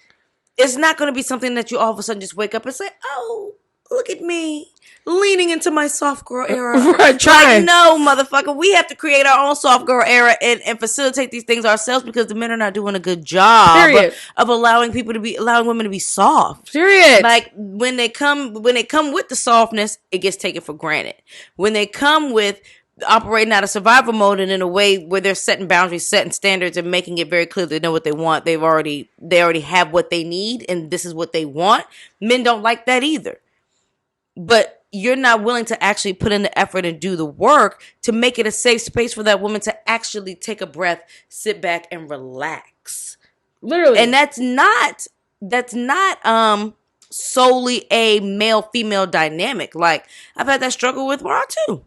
it's not going to be something that you all of a sudden just wake up and say, oh, look at me leaning into my soft girl era. Right, try. Like, no, motherfucker, we have to create our own soft girl era and facilitate these things ourselves because the men are not doing a good job of allowing women to be soft. Period. Like, when they come with the softness, it gets taken for granted. When they come with operating out of survival mode and in a way where they're setting boundaries, setting standards, and making it very clear they know what they want, they already have what they need, and this is what they want. Men don't like that either. But you're not willing to actually put in the effort and do the work to make it a safe space for that woman to actually take a breath, sit back, and relax. Literally. And that's not solely a male-female dynamic. Like, I've had that struggle with Ra too,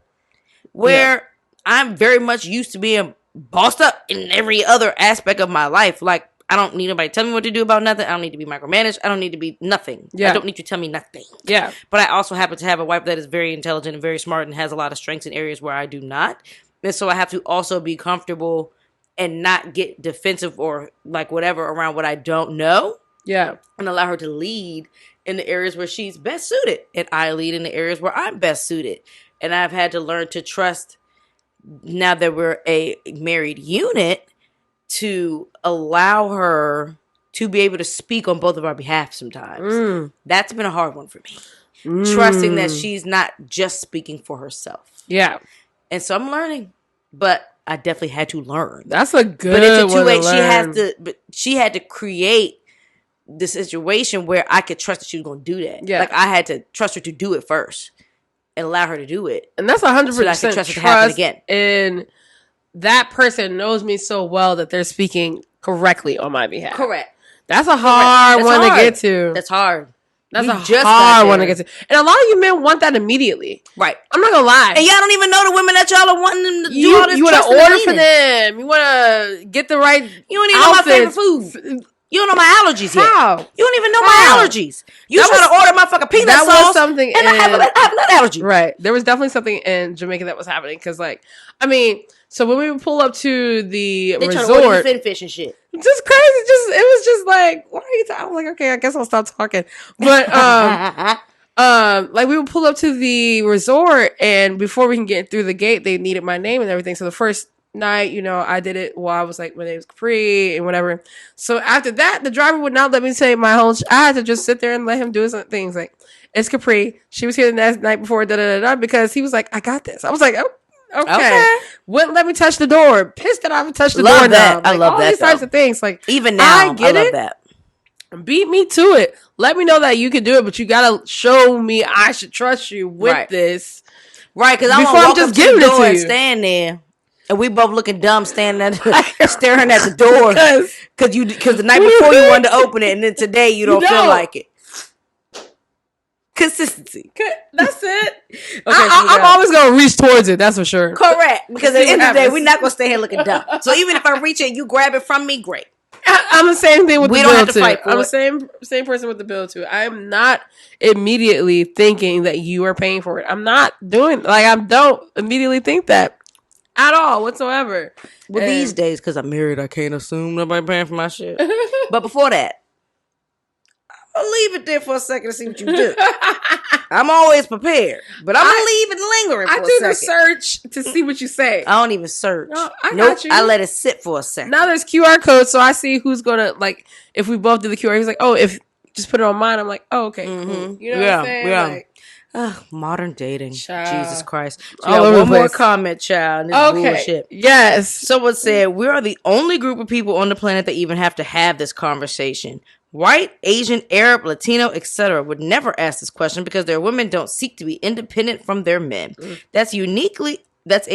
where I'm very much used to being bossed up in every other aspect of my life. Like, I don't need nobody to tell me what to do about nothing. I don't need to be micromanaged. I don't need to be nothing. I don't need you to tell me nothing. Yeah. But I also happen to have a wife that is very intelligent and very smart and has a lot of strengths in areas where I do not. And so I have to also be comfortable and not get defensive or like whatever around what I don't know. Yeah. And allow her to lead in the areas where she's best suited. And I lead in the areas where I'm best suited. And I've had to learn to trust, now that we're a married unit, to allow her to be able to speak on both of our behalf sometimes. That's been a hard one for me. Trusting that she's not just speaking for herself. Yeah. And so I'm learning. But I definitely had to learn. That's a good But it's a one two-way. to learn. She had to create the situation where I could trust that she was going to do that. Yeah. Like I had to trust her to do it first and allow her to do it. And that's 100% so that I could trust it to happen again. And that person knows me so well that they're speaking correctly on my behalf. Correct. That's a hard one to get to. That's hard. That's We a just hard got one to there. get to. And a lot of you men want that immediately. Right. I'm not going to lie. And y'all don't even know the women that y'all are wanting them to do all this. You want to trusting and order for leaning. them. You want to get the right You don't even know my favorite outfits. food. You don't know my allergies yet. How? You don't even know How? my allergies. You That trying to was- order my fucking peanut that was sauce. something and I have a nut allergy. Right. There was definitely something in Jamaica that was happening. Because, like, I mean, so when we would pull up to the They trying to order you resort, fin fish and shit. just crazy. It was just like, why are you talking? I was like, okay, I guess I'll stop talking. But like we would pull up to the resort, and before we can get through the gate, they needed my name and everything. So the first night, I did it while I was like, my name's Capri and whatever. So after that, the driver would not let me say my whole. I had to just sit there and let him do his things. Like, it's Capri. She was here the next night before, because he was like, I got this. I was like, oh. Okay. Wouldn't let me touch the door. Pissed that I would touch the door. That. Now. I love all that. These types of things. Like, even now, I get love it. that. Beat me to it. Let me know that you can do it, but you gotta show me I should trust you with this. Right, because I Before want to I'm walk just up to giving the it door to and you. stand there, and we both looking dumb, staring staring at the door, because the night before you wanted to open it, and then today you don't feel like it. Consistency. That's it. Okay, I'm always gonna reach towards it. That's for sure. Correct, because at See the end what of the day, happens. we're not gonna stay here looking dumb. So even if I reach it, and you grab it from me, great. I'm the same thing with We the don't bill have to too. fight for I'm it. the same person with the bill too. I am not immediately thinking that you are paying for it. I'm not doing I don't immediately think that at all whatsoever. Well, these days, because I'm married, I can't assume nobody paying for my shit. But before that, I'll leave it there for a second to see what you do. I'm always prepared, but I'm gonna leave it lingering for a I do second. the search to see what you say. I don't even search. No, I nope, got you. I let it sit for a second. Now there's QR codes, so I see who's gonna if we both do the QR. He's like, oh, if just put it on mine. I'm like, oh, okay, cool. You know what I'm saying? Yeah. Like, Modern dating. Child. Jesus Christ. So All we got over one the more place. comment, child. This okay, bullshit. yes. Someone said, we are the only group of people on the planet that even have to have this conversation. White, Asian, Arab, Latino, etc. would never ask this question because their women don't seek to be independent from their men. That's a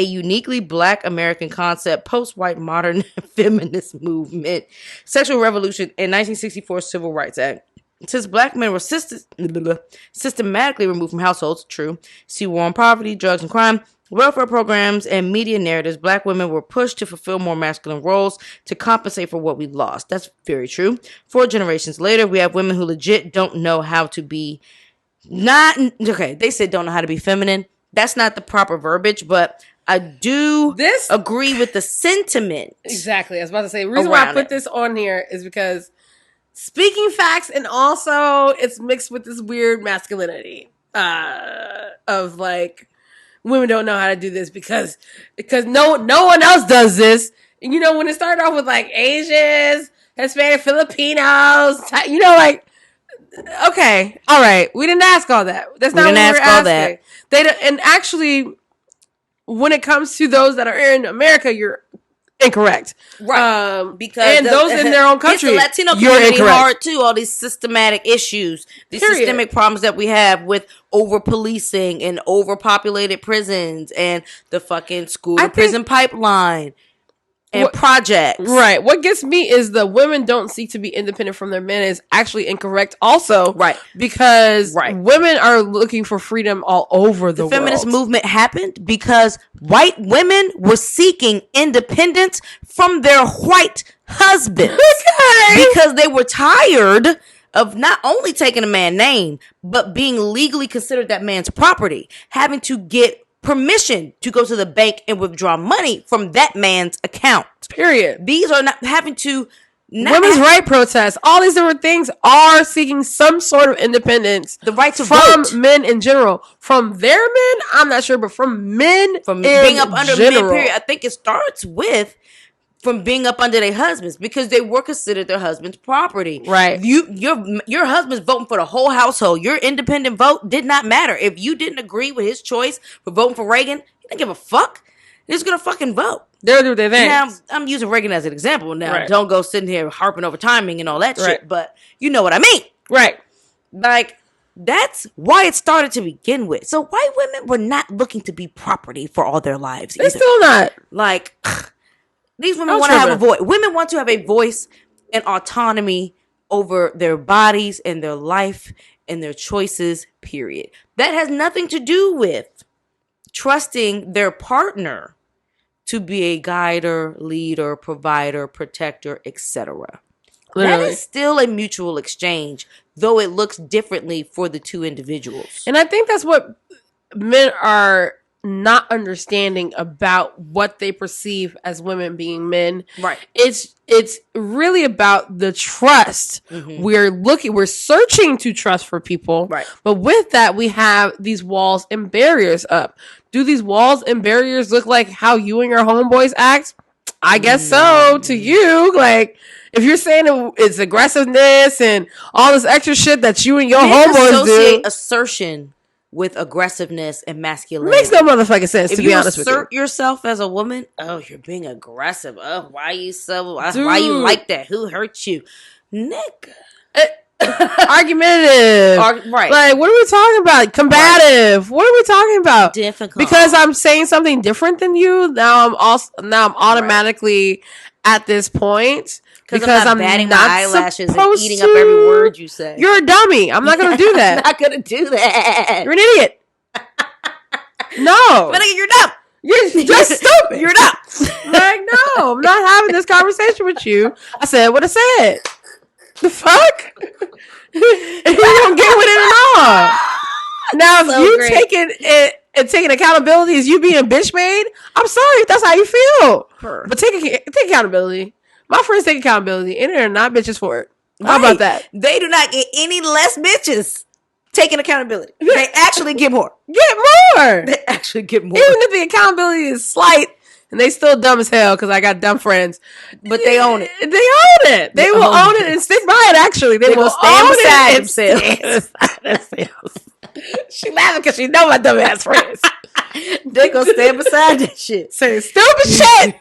uniquely Black American concept, post-white modern feminist movement, sexual revolution, and 1964 Civil Rights Act. Since Black men were systematically removed from households, true, see war on poverty, drugs and crime, welfare programs, and media narratives, Black women were pushed to fulfill more masculine roles to compensate for what we lost. That's very true. 4 generations later, we have women who legit don't know how to be they said don't know how to be feminine. That's not the proper verbiage, but I do agree with the sentiment. Exactly. I was about to say, the reason why I put this on here is because speaking facts, and also it's mixed with this weird masculinity of women don't know how to do this because no one else does this. And, when it started off with Asians, Hispanic, Filipinos, okay, all right, we didn't ask all that. That's not what we were asking. They don't, and actually, when it comes to those that are in America, you're incorrect, right? Because those in their own country, the Latino community hard too. All these systematic issues, these systemic problems that we have with over policing and overpopulated prisons and the fucking school to prison pipeline and projects. Right. What gets me is the women don't seek to be independent from their men is actually incorrect. Also, right, because women are looking for freedom all over the world. The feminist movement happened because white women were seeking independence from their white husbands because they were tired of not only taking a man's name, but being legally considered that man's property, having to get permission to go to the bank and withdraw money from that man's account. Period. These are not having to... Women's right protests, all these different things are seeking some sort of independence. The right to from vote. Men in general. From their men, I'm not sure, but from men from in being up under general. men, period. I think it starts with from being up under their husbands because they were considered their husband's property. Right. Your husband's voting for the whole household. Your independent vote did not matter. If you didn't agree with his choice for voting for Reagan, he didn't give a fuck. They're just gonna fucking vote. They'll do their thing. Now, I'm using Reagan as an example. Now, Right. don't go sitting here harping over timing and all that Right. shit. But you know what I mean. Right. Like, that's why it started to begin with. So white women were not looking to be property for all their lives They're either. still not. Like, these women I'm want to have a tripping. voice. Women want to have a voice and autonomy over their bodies and their life and their choices, period. That has nothing to do with trusting their partner to be a guider, leader, provider, protector, etc. That Literally. is still a mutual exchange, though it looks differently for the two individuals. And I think that's what men are not understanding about what they perceive as women being men. Right. It's really about the trust. Mm-hmm. We're searching to trust for people. Right. But with that, we have these walls and barriers up. Do these walls and barriers look like how you and your homeboys act? I guess so to you. Like, if you're saying it's aggressiveness and all this extra shit that you and your Men homeboys associate do, assertion with aggressiveness and masculinity. makes no motherfucking sense, If to you be honest with you. assert yourself as a woman, oh, you're being aggressive. Oh, why you Dude. why you like that? Who hurt you? Nigga. Argumentative. Right. Like, what are we talking about? Combative. What are we talking about? Difficult. Because I'm saying something different than you, now I'm automatically at this point. Because I'm batting my eyelashes and supposed eating up every to. word you say. You're a dummy. I'm not going to do I'm that. not going to do that. You're an idiot. No. But you're dumb. You're just stupid. You're dumb. Like, no, I'm not having this conversation with you. I said what I said. The fuck? And you don't get with it at all. Now, if So you great. taking it and taking accountability as you being bitch made, I'm sorry if that's how you feel. But take accountability. My friends take accountability, and they're not bitches for it. How about that? They do not get any less bitches taking accountability. They actually get more. Get more. They actually get more. Even if the accountability is slight, and they still dumb as hell because I got dumb friends. But they own it. They own it. They will own own it it. and stick by it, actually. They will will stand own beside it and themselves. stand beside themselves. She laughing because she know my dumb ass friends. They gonna stand beside that shit. Saying stupid shit.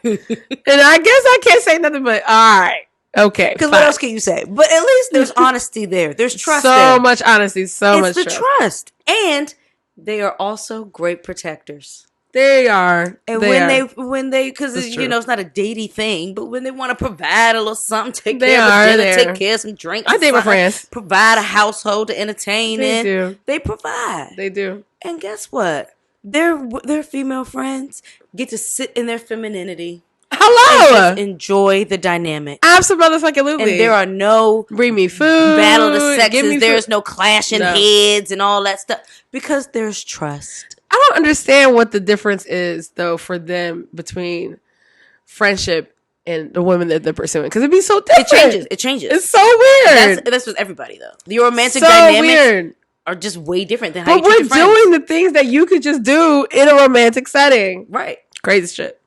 And I guess I can't say nothing but, all right. Okay. Because fine. what else can you say? But at least there's honesty there. There's trust so there. much honesty. So much It's the trust. And they are also great protectors. They are. And They when they, because That's you true. know it's not a datey thing, but when they want to provide a little something, take They care are of dinner, there. take care of some drinks. I date my friends. Provide a household to entertain They in. do. They provide. They do. And guess what? Their female friends get to sit in their femininity and Hello. just enjoy the dynamic. Absolutely. And there are no bring me food. battle of the give me sexes. There's food. no clashing No. heads and all that stuff because there's trust. I don't understand what the difference is, though, for them between friendship and the women that they're pursuing. Because it'd be so different. It changes. It's so weird. That's with everybody though. The romantic so dynamics weird. are just way different than how But you treat we're your friends. doing the things that you could just do in a romantic setting. Right. Crazy shit.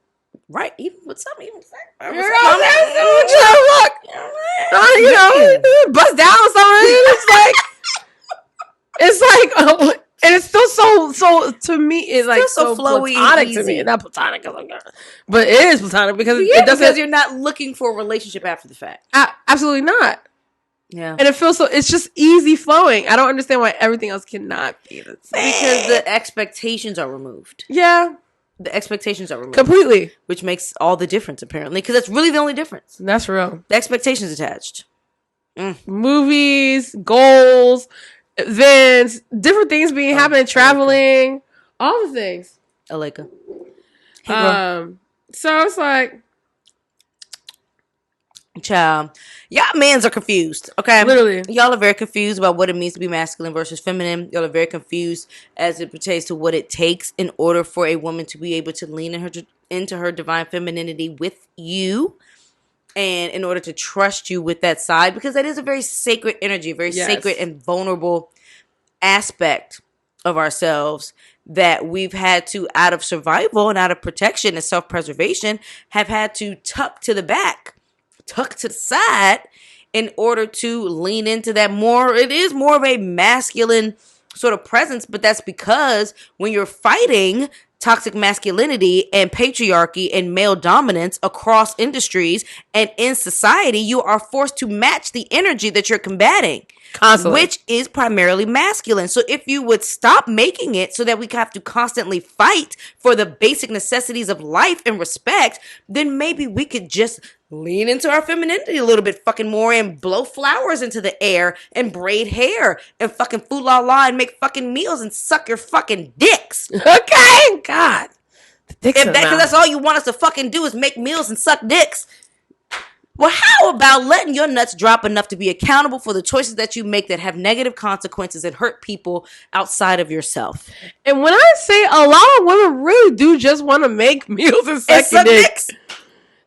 Right. Even with some, even with You know what I'm saying? Look, you know, bust down something. It's like, and it's still so to me. It's like Still so so flowy and platonic to easy. me. Not platonic, but it is platonic because Yeah, it doesn't. because you're not looking for a relationship after the fact. Absolutely not. Yeah. And it feels so. It's just easy flowing. I don't understand why everything else cannot be the same. Because the expectations are removed. Yeah, The expectations are removed. completely. Which makes all the difference, apparently. Because that's really the only difference. That's real. The expectations attached. Movies, goals, events, different things being happening, traveling, all the things. Aleka. Hey, girl. So it's like Child. Y'all mans are confused, okay? Literally. Y'all are very confused about what it means to be masculine versus feminine. Y'all are very confused as it pertains to what it takes in order for a woman to be able to lean into her divine femininity with you and in order to trust you with that side, because that is a very sacred energy, a very Yes. sacred and vulnerable aspect of ourselves that we've had to, out of survival and out of protection and self-preservation, have had to tuck to the back, tuck to the side in order to lean into that more. It is more of a masculine sort of presence, but that's because when you're fighting toxic masculinity and patriarchy and male dominance across industries, and in society you are forced to match the energy that you're combating constantly, which is primarily masculine. So if you would stop making it so that we have to constantly fight for the basic necessities of life and respect, then maybe we could just lean into our femininity a little bit fucking more and blow flowers into the air and braid hair and fucking foo-la-la and make fucking meals and suck your fucking dicks. Okay? God. Because that's all you want us to fucking do is make meals and suck dicks. Well, how about letting your nuts drop enough to be accountable for the choices that you make that have negative consequences and hurt people outside of yourself? And when I say a lot of women really do just want to make meals and suck dicks.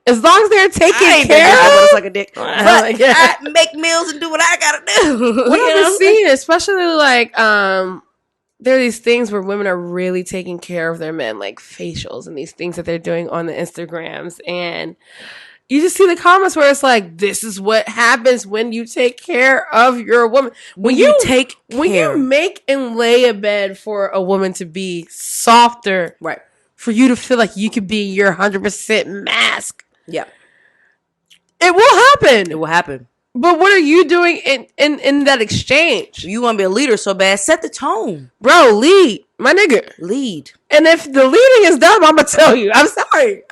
As long as they're taking care of, I want to suck a dick. But I make meals and do what I gotta do. What I've been seeing, especially like there are these things where women are really taking care of their men, like facials and these things that they're doing on the Instagrams, and you just see the comments where it's like, this is what happens when you take care of your woman. When you make and lay a bed for a woman to be softer, right? For you to feel like you could be your 100% mask. Yeah. It will happen. It will happen. But what are you doing in that exchange? You want to be a leader so bad, set the tone. Bro, lead. My nigga. Lead. And if the leading is dumb, I'm going to tell you. I'm sorry.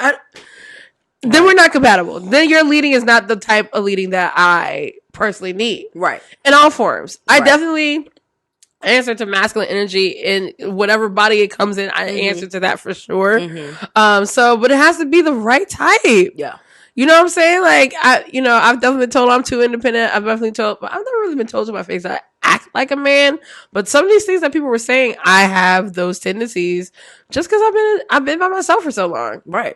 Then we're not compatible. Then your leading is not the type of leading that I personally need. Right. In all forms. Right. I definitely answer to masculine energy in whatever body it comes in. I answer to that for sure. But it has to be the right type. Yeah. You know what I'm saying? Like, I've definitely been told I'm too independent. I've definitely told, but I've never really been told to my face that I act like a man. But some of these things that people were saying, I have those tendencies just because I've been by myself for so long. Right.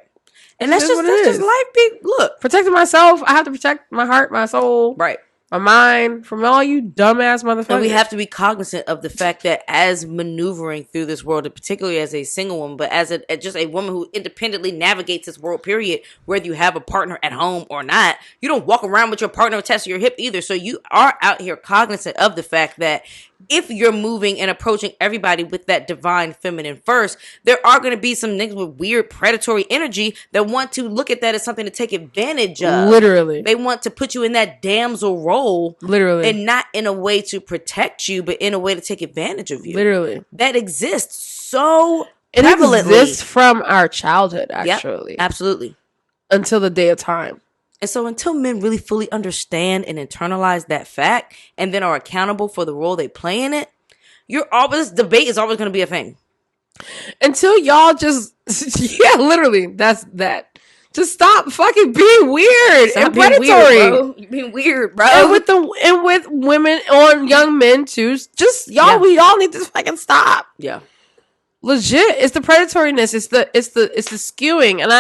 And that's just life. Look, protecting myself. I have to protect my heart, my soul. Right. My mind from all you dumbass motherfuckers. And we have to be cognizant of the fact that as maneuvering through this world, and particularly as a single woman, but as just a woman who independently navigates this world, period, whether you have a partner at home or not, you don't walk around with your partner attached to your hip either. So you are out here cognizant of the fact that if you're moving and approaching everybody with that divine feminine first, there are going to be some niggas with weird predatory energy that want to look at that as something to take advantage of. Literally. They want to put you in that damsel role. Literally. And not in a way to protect you, but in a way to take advantage of you. Literally. That exists so prevalently. It exists from our childhood, actually. Yep, absolutely. Until the day of time. And so until men really fully understand and internalize that fact and then are accountable for the role they play in it, debate is always going to be a thing. Until y'all just, literally, that's that. Just stop fucking being weird and predatory. You're being weird, bro. And with women or young men too. Just we all need to fucking stop. Yeah. Legit. It's the predatoriness. It's the skewing. And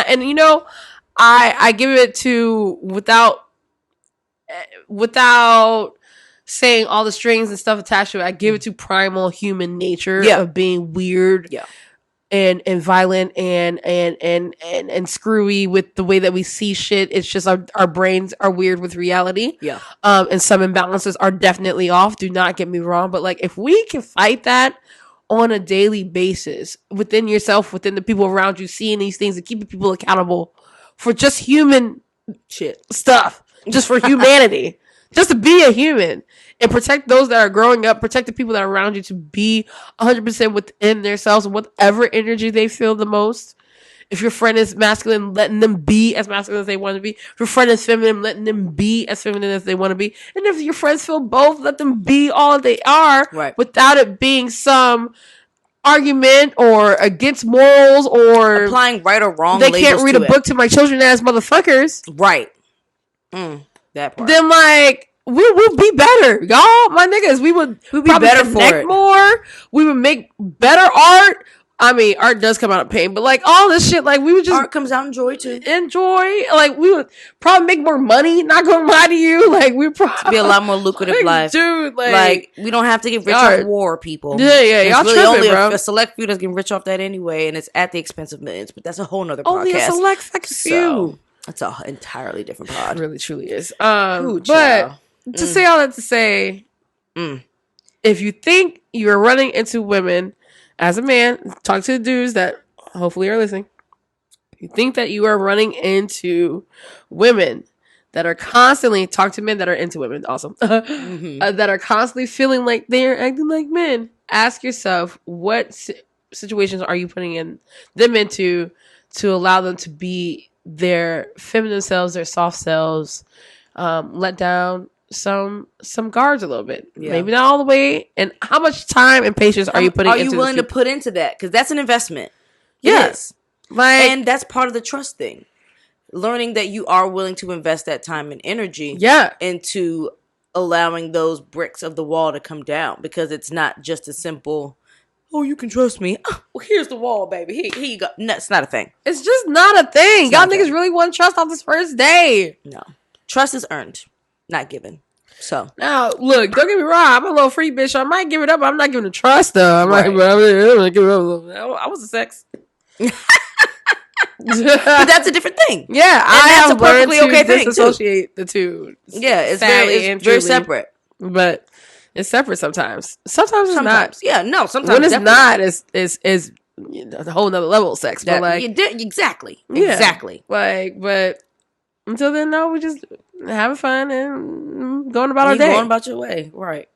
I give it to without saying all the strings and stuff attached to it. I give it to primal human nature of being weird. Yeah. And violent and screwy with the way that we see shit. It's just our brains are weird with reality. Yeah. And some imbalances are definitely off. Do not get me wrong. But like if we can fight that on a daily basis within yourself, within the people around you, seeing these things and keeping people accountable for just human shit stuff, just for humanity, just to be a human. And protect those that are growing up. Protect the people that are around you to be 100% within themselves and whatever energy they feel the most. If your friend is masculine, letting them be as masculine as they want to be. If your friend is feminine, letting them be as feminine as they want to be. And if your friends feel both, let them be all they are. Right. Without it being some argument or against morals or applying right or wrong. They can't read a book to my children as motherfuckers. Right. That part. Then like. We will be better, y'all. My niggas, we would be better for it. More. We would make better art. I mean, art does come out of pain, but like all this shit, like we would just art comes out in joy too. Enjoy, like we would probably make more money. Not gonna lie to you, like we probably be a lot more lucrative life, dude. Like we don't have to get rich off war, people. Yeah, y'all really tripping, only bro. A select few that's getting rich off that anyway, and it's at the expense of millions. But that's a whole nother only podcast. A select few. It's an entirely different pod. It really, truly is. But. To say all that to say, if you think you're running into women as a man, talk to the dudes that hopefully you're listening. You think that you are running into women that are constantly, talk to men that are into women also, that are constantly feeling like they're acting like men. Ask yourself, what situations are you putting them into to allow them to be their feminine selves, their soft selves, let down some guards a little bit, maybe not all the way. And how much time and patience are you putting? Are you willing to put into that? Because that's an investment. Yes, and that's part of the trust thing. Learning that you are willing to invest that time and energy, into allowing those bricks of the wall to come down, because it's not just a simple, oh, you can trust me. Oh, well, here's the wall, baby. Here you go. No, it's not a thing. It's just not a thing. Y'all niggas really want trust on this first day. No, trust is earned, not given. So now, look, don't get me wrong. I'm a little free bitch. So I might give it up. But I'm not giving the trust though. I'm gonna give it up. I was a sex. But that's a different thing. Yeah, I have a perfectly okay thing to disassociate the two. Yeah, it's very separate. But it's separate sometimes. Sometimes it's not. Yeah, no. Sometimes when it's not, it's a whole nother level of sex. But like exactly. But until then, no, we just having fun and going about our day, going about your way, right?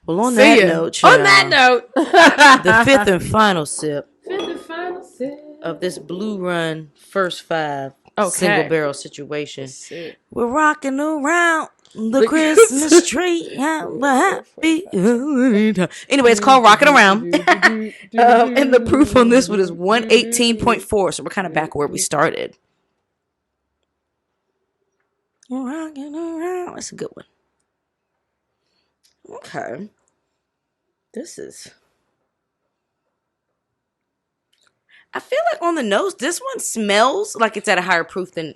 Well, on that note, the fifth and final sip of this Blue Run first 5 single barrel situation. We're rocking around the Christmas tree. Happy. Anyway, it's called Rockin' Around. And the proof on this one is 118.4. So we're kind of back where we started. Rockin' around. That's a good one. Okay. I feel like on the nose, this one smells like it's at a higher proof than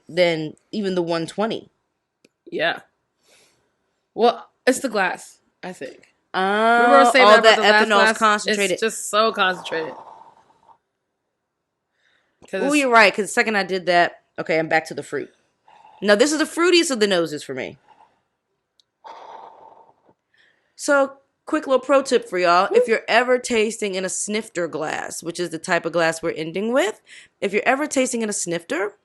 even the 120. Yeah. Well, it's the glass, I think. Remember I was saying that ethanol is concentrated. It's just so concentrated. Oh, you're right. Because the second I did that, okay, I'm back to the fruit. Now, this is the fruitiest of the noses for me. So, quick little pro tip for y'all. If you're ever tasting in a snifter glass, which is the type of glass we're ending with, if you're ever tasting in a snifter,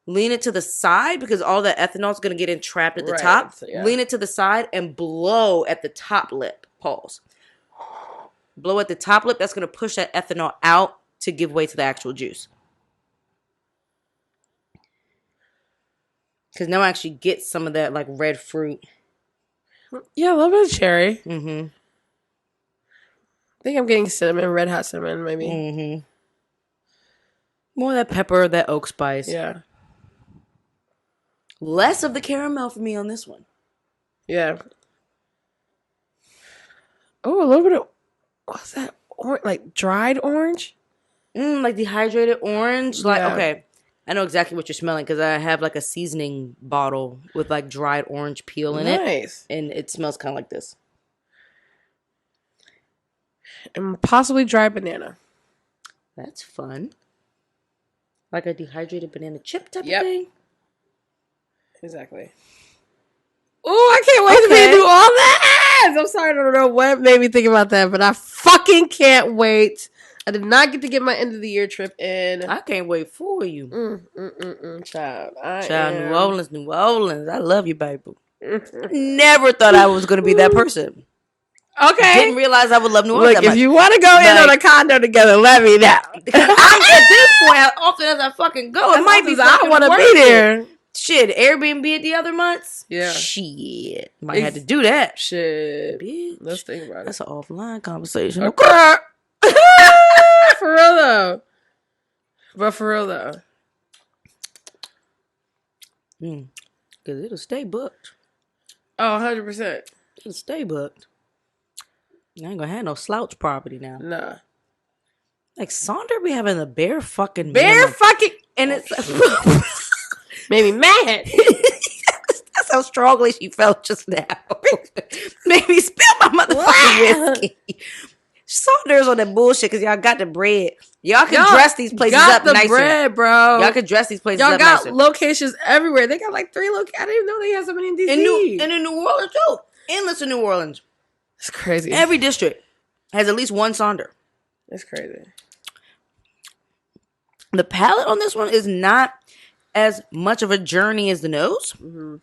lean it to the side because all that ethanol is going to get entrapped at the top. Yeah. Lean it to the side and blow at the top lip. Pause. Blow at the top lip. That's going to push that ethanol out to give way to the actual juice. Because now I actually get some of that like red fruit. Yeah, a little bit of cherry. Mm-hmm. I think I'm getting cinnamon, red hot cinnamon, maybe. Mm-hmm. More of that pepper, that oak spice. Yeah. Less of the caramel for me on this one. Yeah. Oh, a little bit of, what's that? Like dried orange? Like dehydrated orange. Like, okay. I know exactly what you're smelling because I have like a seasoning bottle with like dried orange peel in it. Nice. And it smells kind of like this. And possibly dried banana. That's fun. Like a dehydrated banana chip type of thing. Exactly. Oh, I can't wait to be do all that. I'm sorry, I don't know what made me think about that, but I fucking can't wait. I did not get to get my end of the year trip in. I can't wait for you. Child. New Orleans. I love you, baby. Never thought I was going to be that person. Okay. Didn't realize I would love New Orleans. Look, if you want to go in on a condo together, let me know. At this point, as often as I fucking go, it might be I want to be there. Shit, Airbnb the other months? Yeah. Shit. Might have to do that. Shit. Bitch. Let's think about it. That's an offline conversation. Okay. For real though. But for real though. Because it'll stay booked. Oh, 100%. It'll stay booked. I ain't gonna have no slouch property now. Nah. Like Sonder be having a bare fucking and it's made me mad. That's how strongly she felt just now. Made me spill my motherfucking whiskey. Saunders on that bullshit because y'all got the bread. Y'all can dress these places up nicer. Bread, bro. Y'all can dress these places up nicer. Y'all got locations everywhere. They got like 3 locations. I didn't even know they had so many in DC. And in New Orleans too. Endless in New Orleans. It's crazy. Every district has at least one Sonder. It's crazy. The palate on this one is not as much of a journey as the nose. Mm-hmm.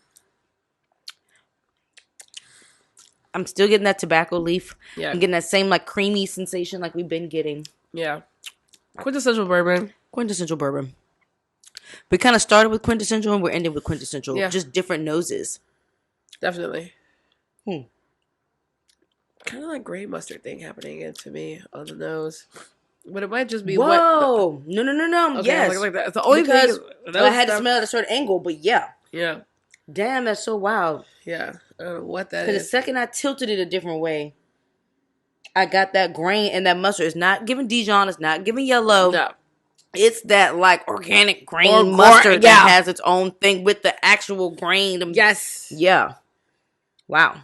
I'm still getting that tobacco leaf. Yeah. I'm getting that same like creamy sensation like we've been getting. Yeah. Quintessential bourbon. Quintessential bourbon. We kind of started with quintessential and we're ending with quintessential. Yeah. Just different noses. Definitely. Kind of like gray mustard thing happening to me on the nose. But it might just be Whoa. No. Okay, Yes. like that. It's the only because thing. I had to smell at a certain angle, but yeah. Yeah. Damn, that's so wild. Yeah. I don't know what that Because is. the second I tilted it a different way, I got that grain and that mustard. It's not giving Dijon. It's not giving yellow. No. It's that like organic grain mustard that has its own thing with the actual grain. Yes. Yeah. Wow.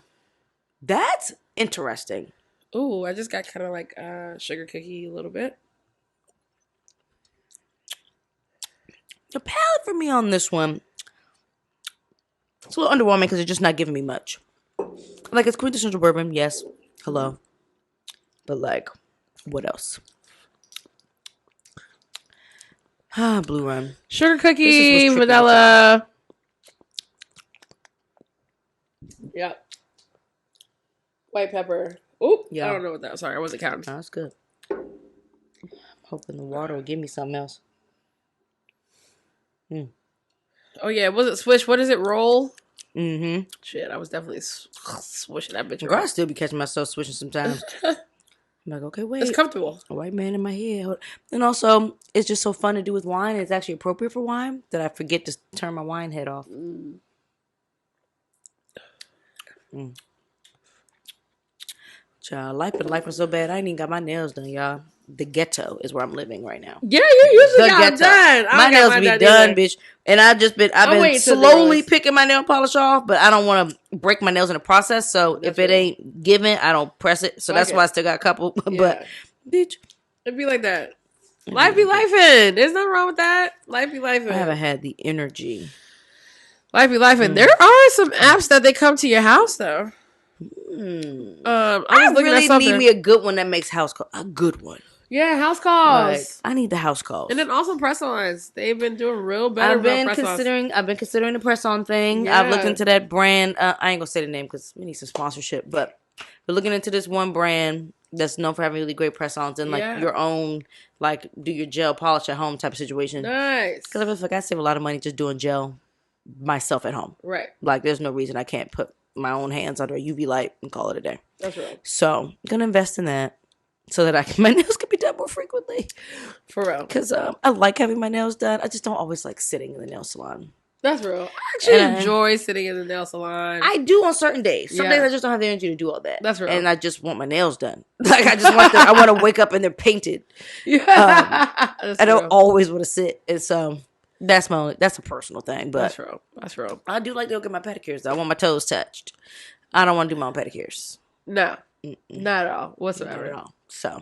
That's interesting. Ooh, I just got kind of like sugar cookie a little bit. The palate for me on this one, it's a little underwhelming because it's just not giving me much. Like, it's quintessential bourbon, yes. Hello. But, like, what else? Blue Run. Sugar cookie, vanilla. Yep. White pepper. Oop. Yeah. I don't know what that was. Sorry, I wasn't counting. No, that's good. I'm hoping the water will give me something else. Oh, yeah. Was it swish? What is it? Roll? Mm-hmm. Shit, I was definitely swishing that bitch Girl, I around. still be catching myself switching sometimes. I'm like, okay, wait. It's comfortable. A white man in my head. And also, it's just so fun to do with wine. It's actually appropriate for wine that I forget to turn my wine head off. Child, life was so bad. I ain't even got my nails done, y'all. The ghetto is where I'm living right now. Yeah, you usually The got ghetto. done. My nails be done, bitch. And I've been waiting till slowly yours. picking my nail polish off, but I don't want to break my nails in the process. So if it ain't given, I don't press it. So that's why I still got a couple. But bitch, it'd be like that. Life be lifing. There's nothing wrong with that. Life be lifing. I haven't had the energy. Life be lifing. There are some apps that they come to your house though. I was looking really at something. need me a good one that makes house calls. A good one. Yeah, house calls. Like, I need the house calls. And then also press-ons. They've been doing real better. I've been considering the press-on thing. Yeah. I've looked into that brand. I ain't gonna say the name because we need some sponsorship. But we're looking into this one brand that's known for having really great press-ons and like your own, like do your gel polish at home type of situation. Nice. Because I feel like I save a lot of money just doing gel myself at home. Right. Like there's no reason I can't put my own hands under a UV light and call it a day. That's right. So I'm gonna invest in that. So that my nails can be done more frequently. For real. Because I like having my nails done. I just don't always like sitting in the nail salon. That's real. I actually enjoy sitting in the nail salon. I do on certain days. Some days I just don't have the energy to do all that. That's real. And I just want my nails done. Like I want to wake up and they're painted. Yeah. I don't always want to sit. It's that's a personal thing. But That's real. I do like to go get my pedicures. I want my toes touched. I don't want to do my own pedicures. No. Not at all. Whatsoever. Not at all. So,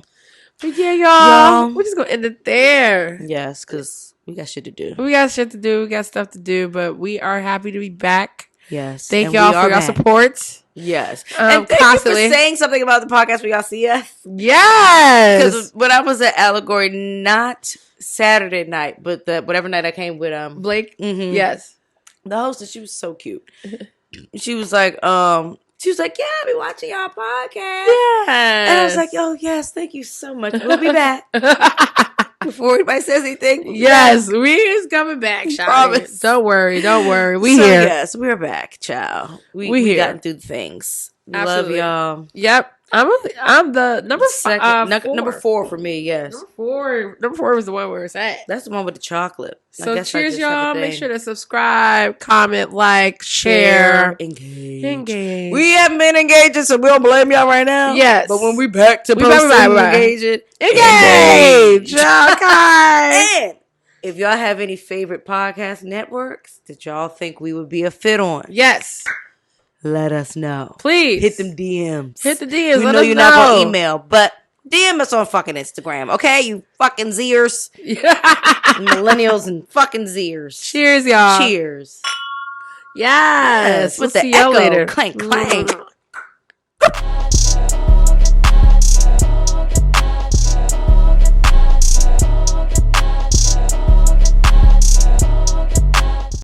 but yeah, y'all, we're just gonna end it there. Yes, because we got shit to do. We got shit to do. We got stuff to do. But we are happy to be back. Yes. Thank y'all for your support. Yes. And thank constantly. you for saying something about the podcast for y'all see us. Yes. Because when I was at Allegory, not Saturday night, but whatever night I came with Blake. Mm-hmm. Yes. The hostess, she was so cute. She was like, yeah, I've been watching y'all podcast. Yes. And I was like, oh, yes, thank you so much. We'll be back. Before anybody says anything. Yes, we is coming back, Shawty. Promise. Don't worry. We So, here. Yes, we're back, child. We here. gotten through the things. We Absolutely. love y'all. Yep. I'm the number number 4 for me, yes. Number four was the one where it's at. That's the one with the chocolate. So cheers, y'all. Make sure to subscribe, comment, like, share. Engage. We haven't been engaging, so we don't blame y'all right now. Yes. But when we back to engaging. Okay. And if y'all have any favorite podcast networks that y'all think we would be a fit on, yes, let us know. Please. Hit them DMs. Hit the DMs. We let know us you're know. not going to email, but DM us on fucking Instagram, okay? You fucking Zers. Millennials and fucking Zers. Cheers, y'all. Cheers. Yes. With We'll the see y'all echo. later. Clank, clank.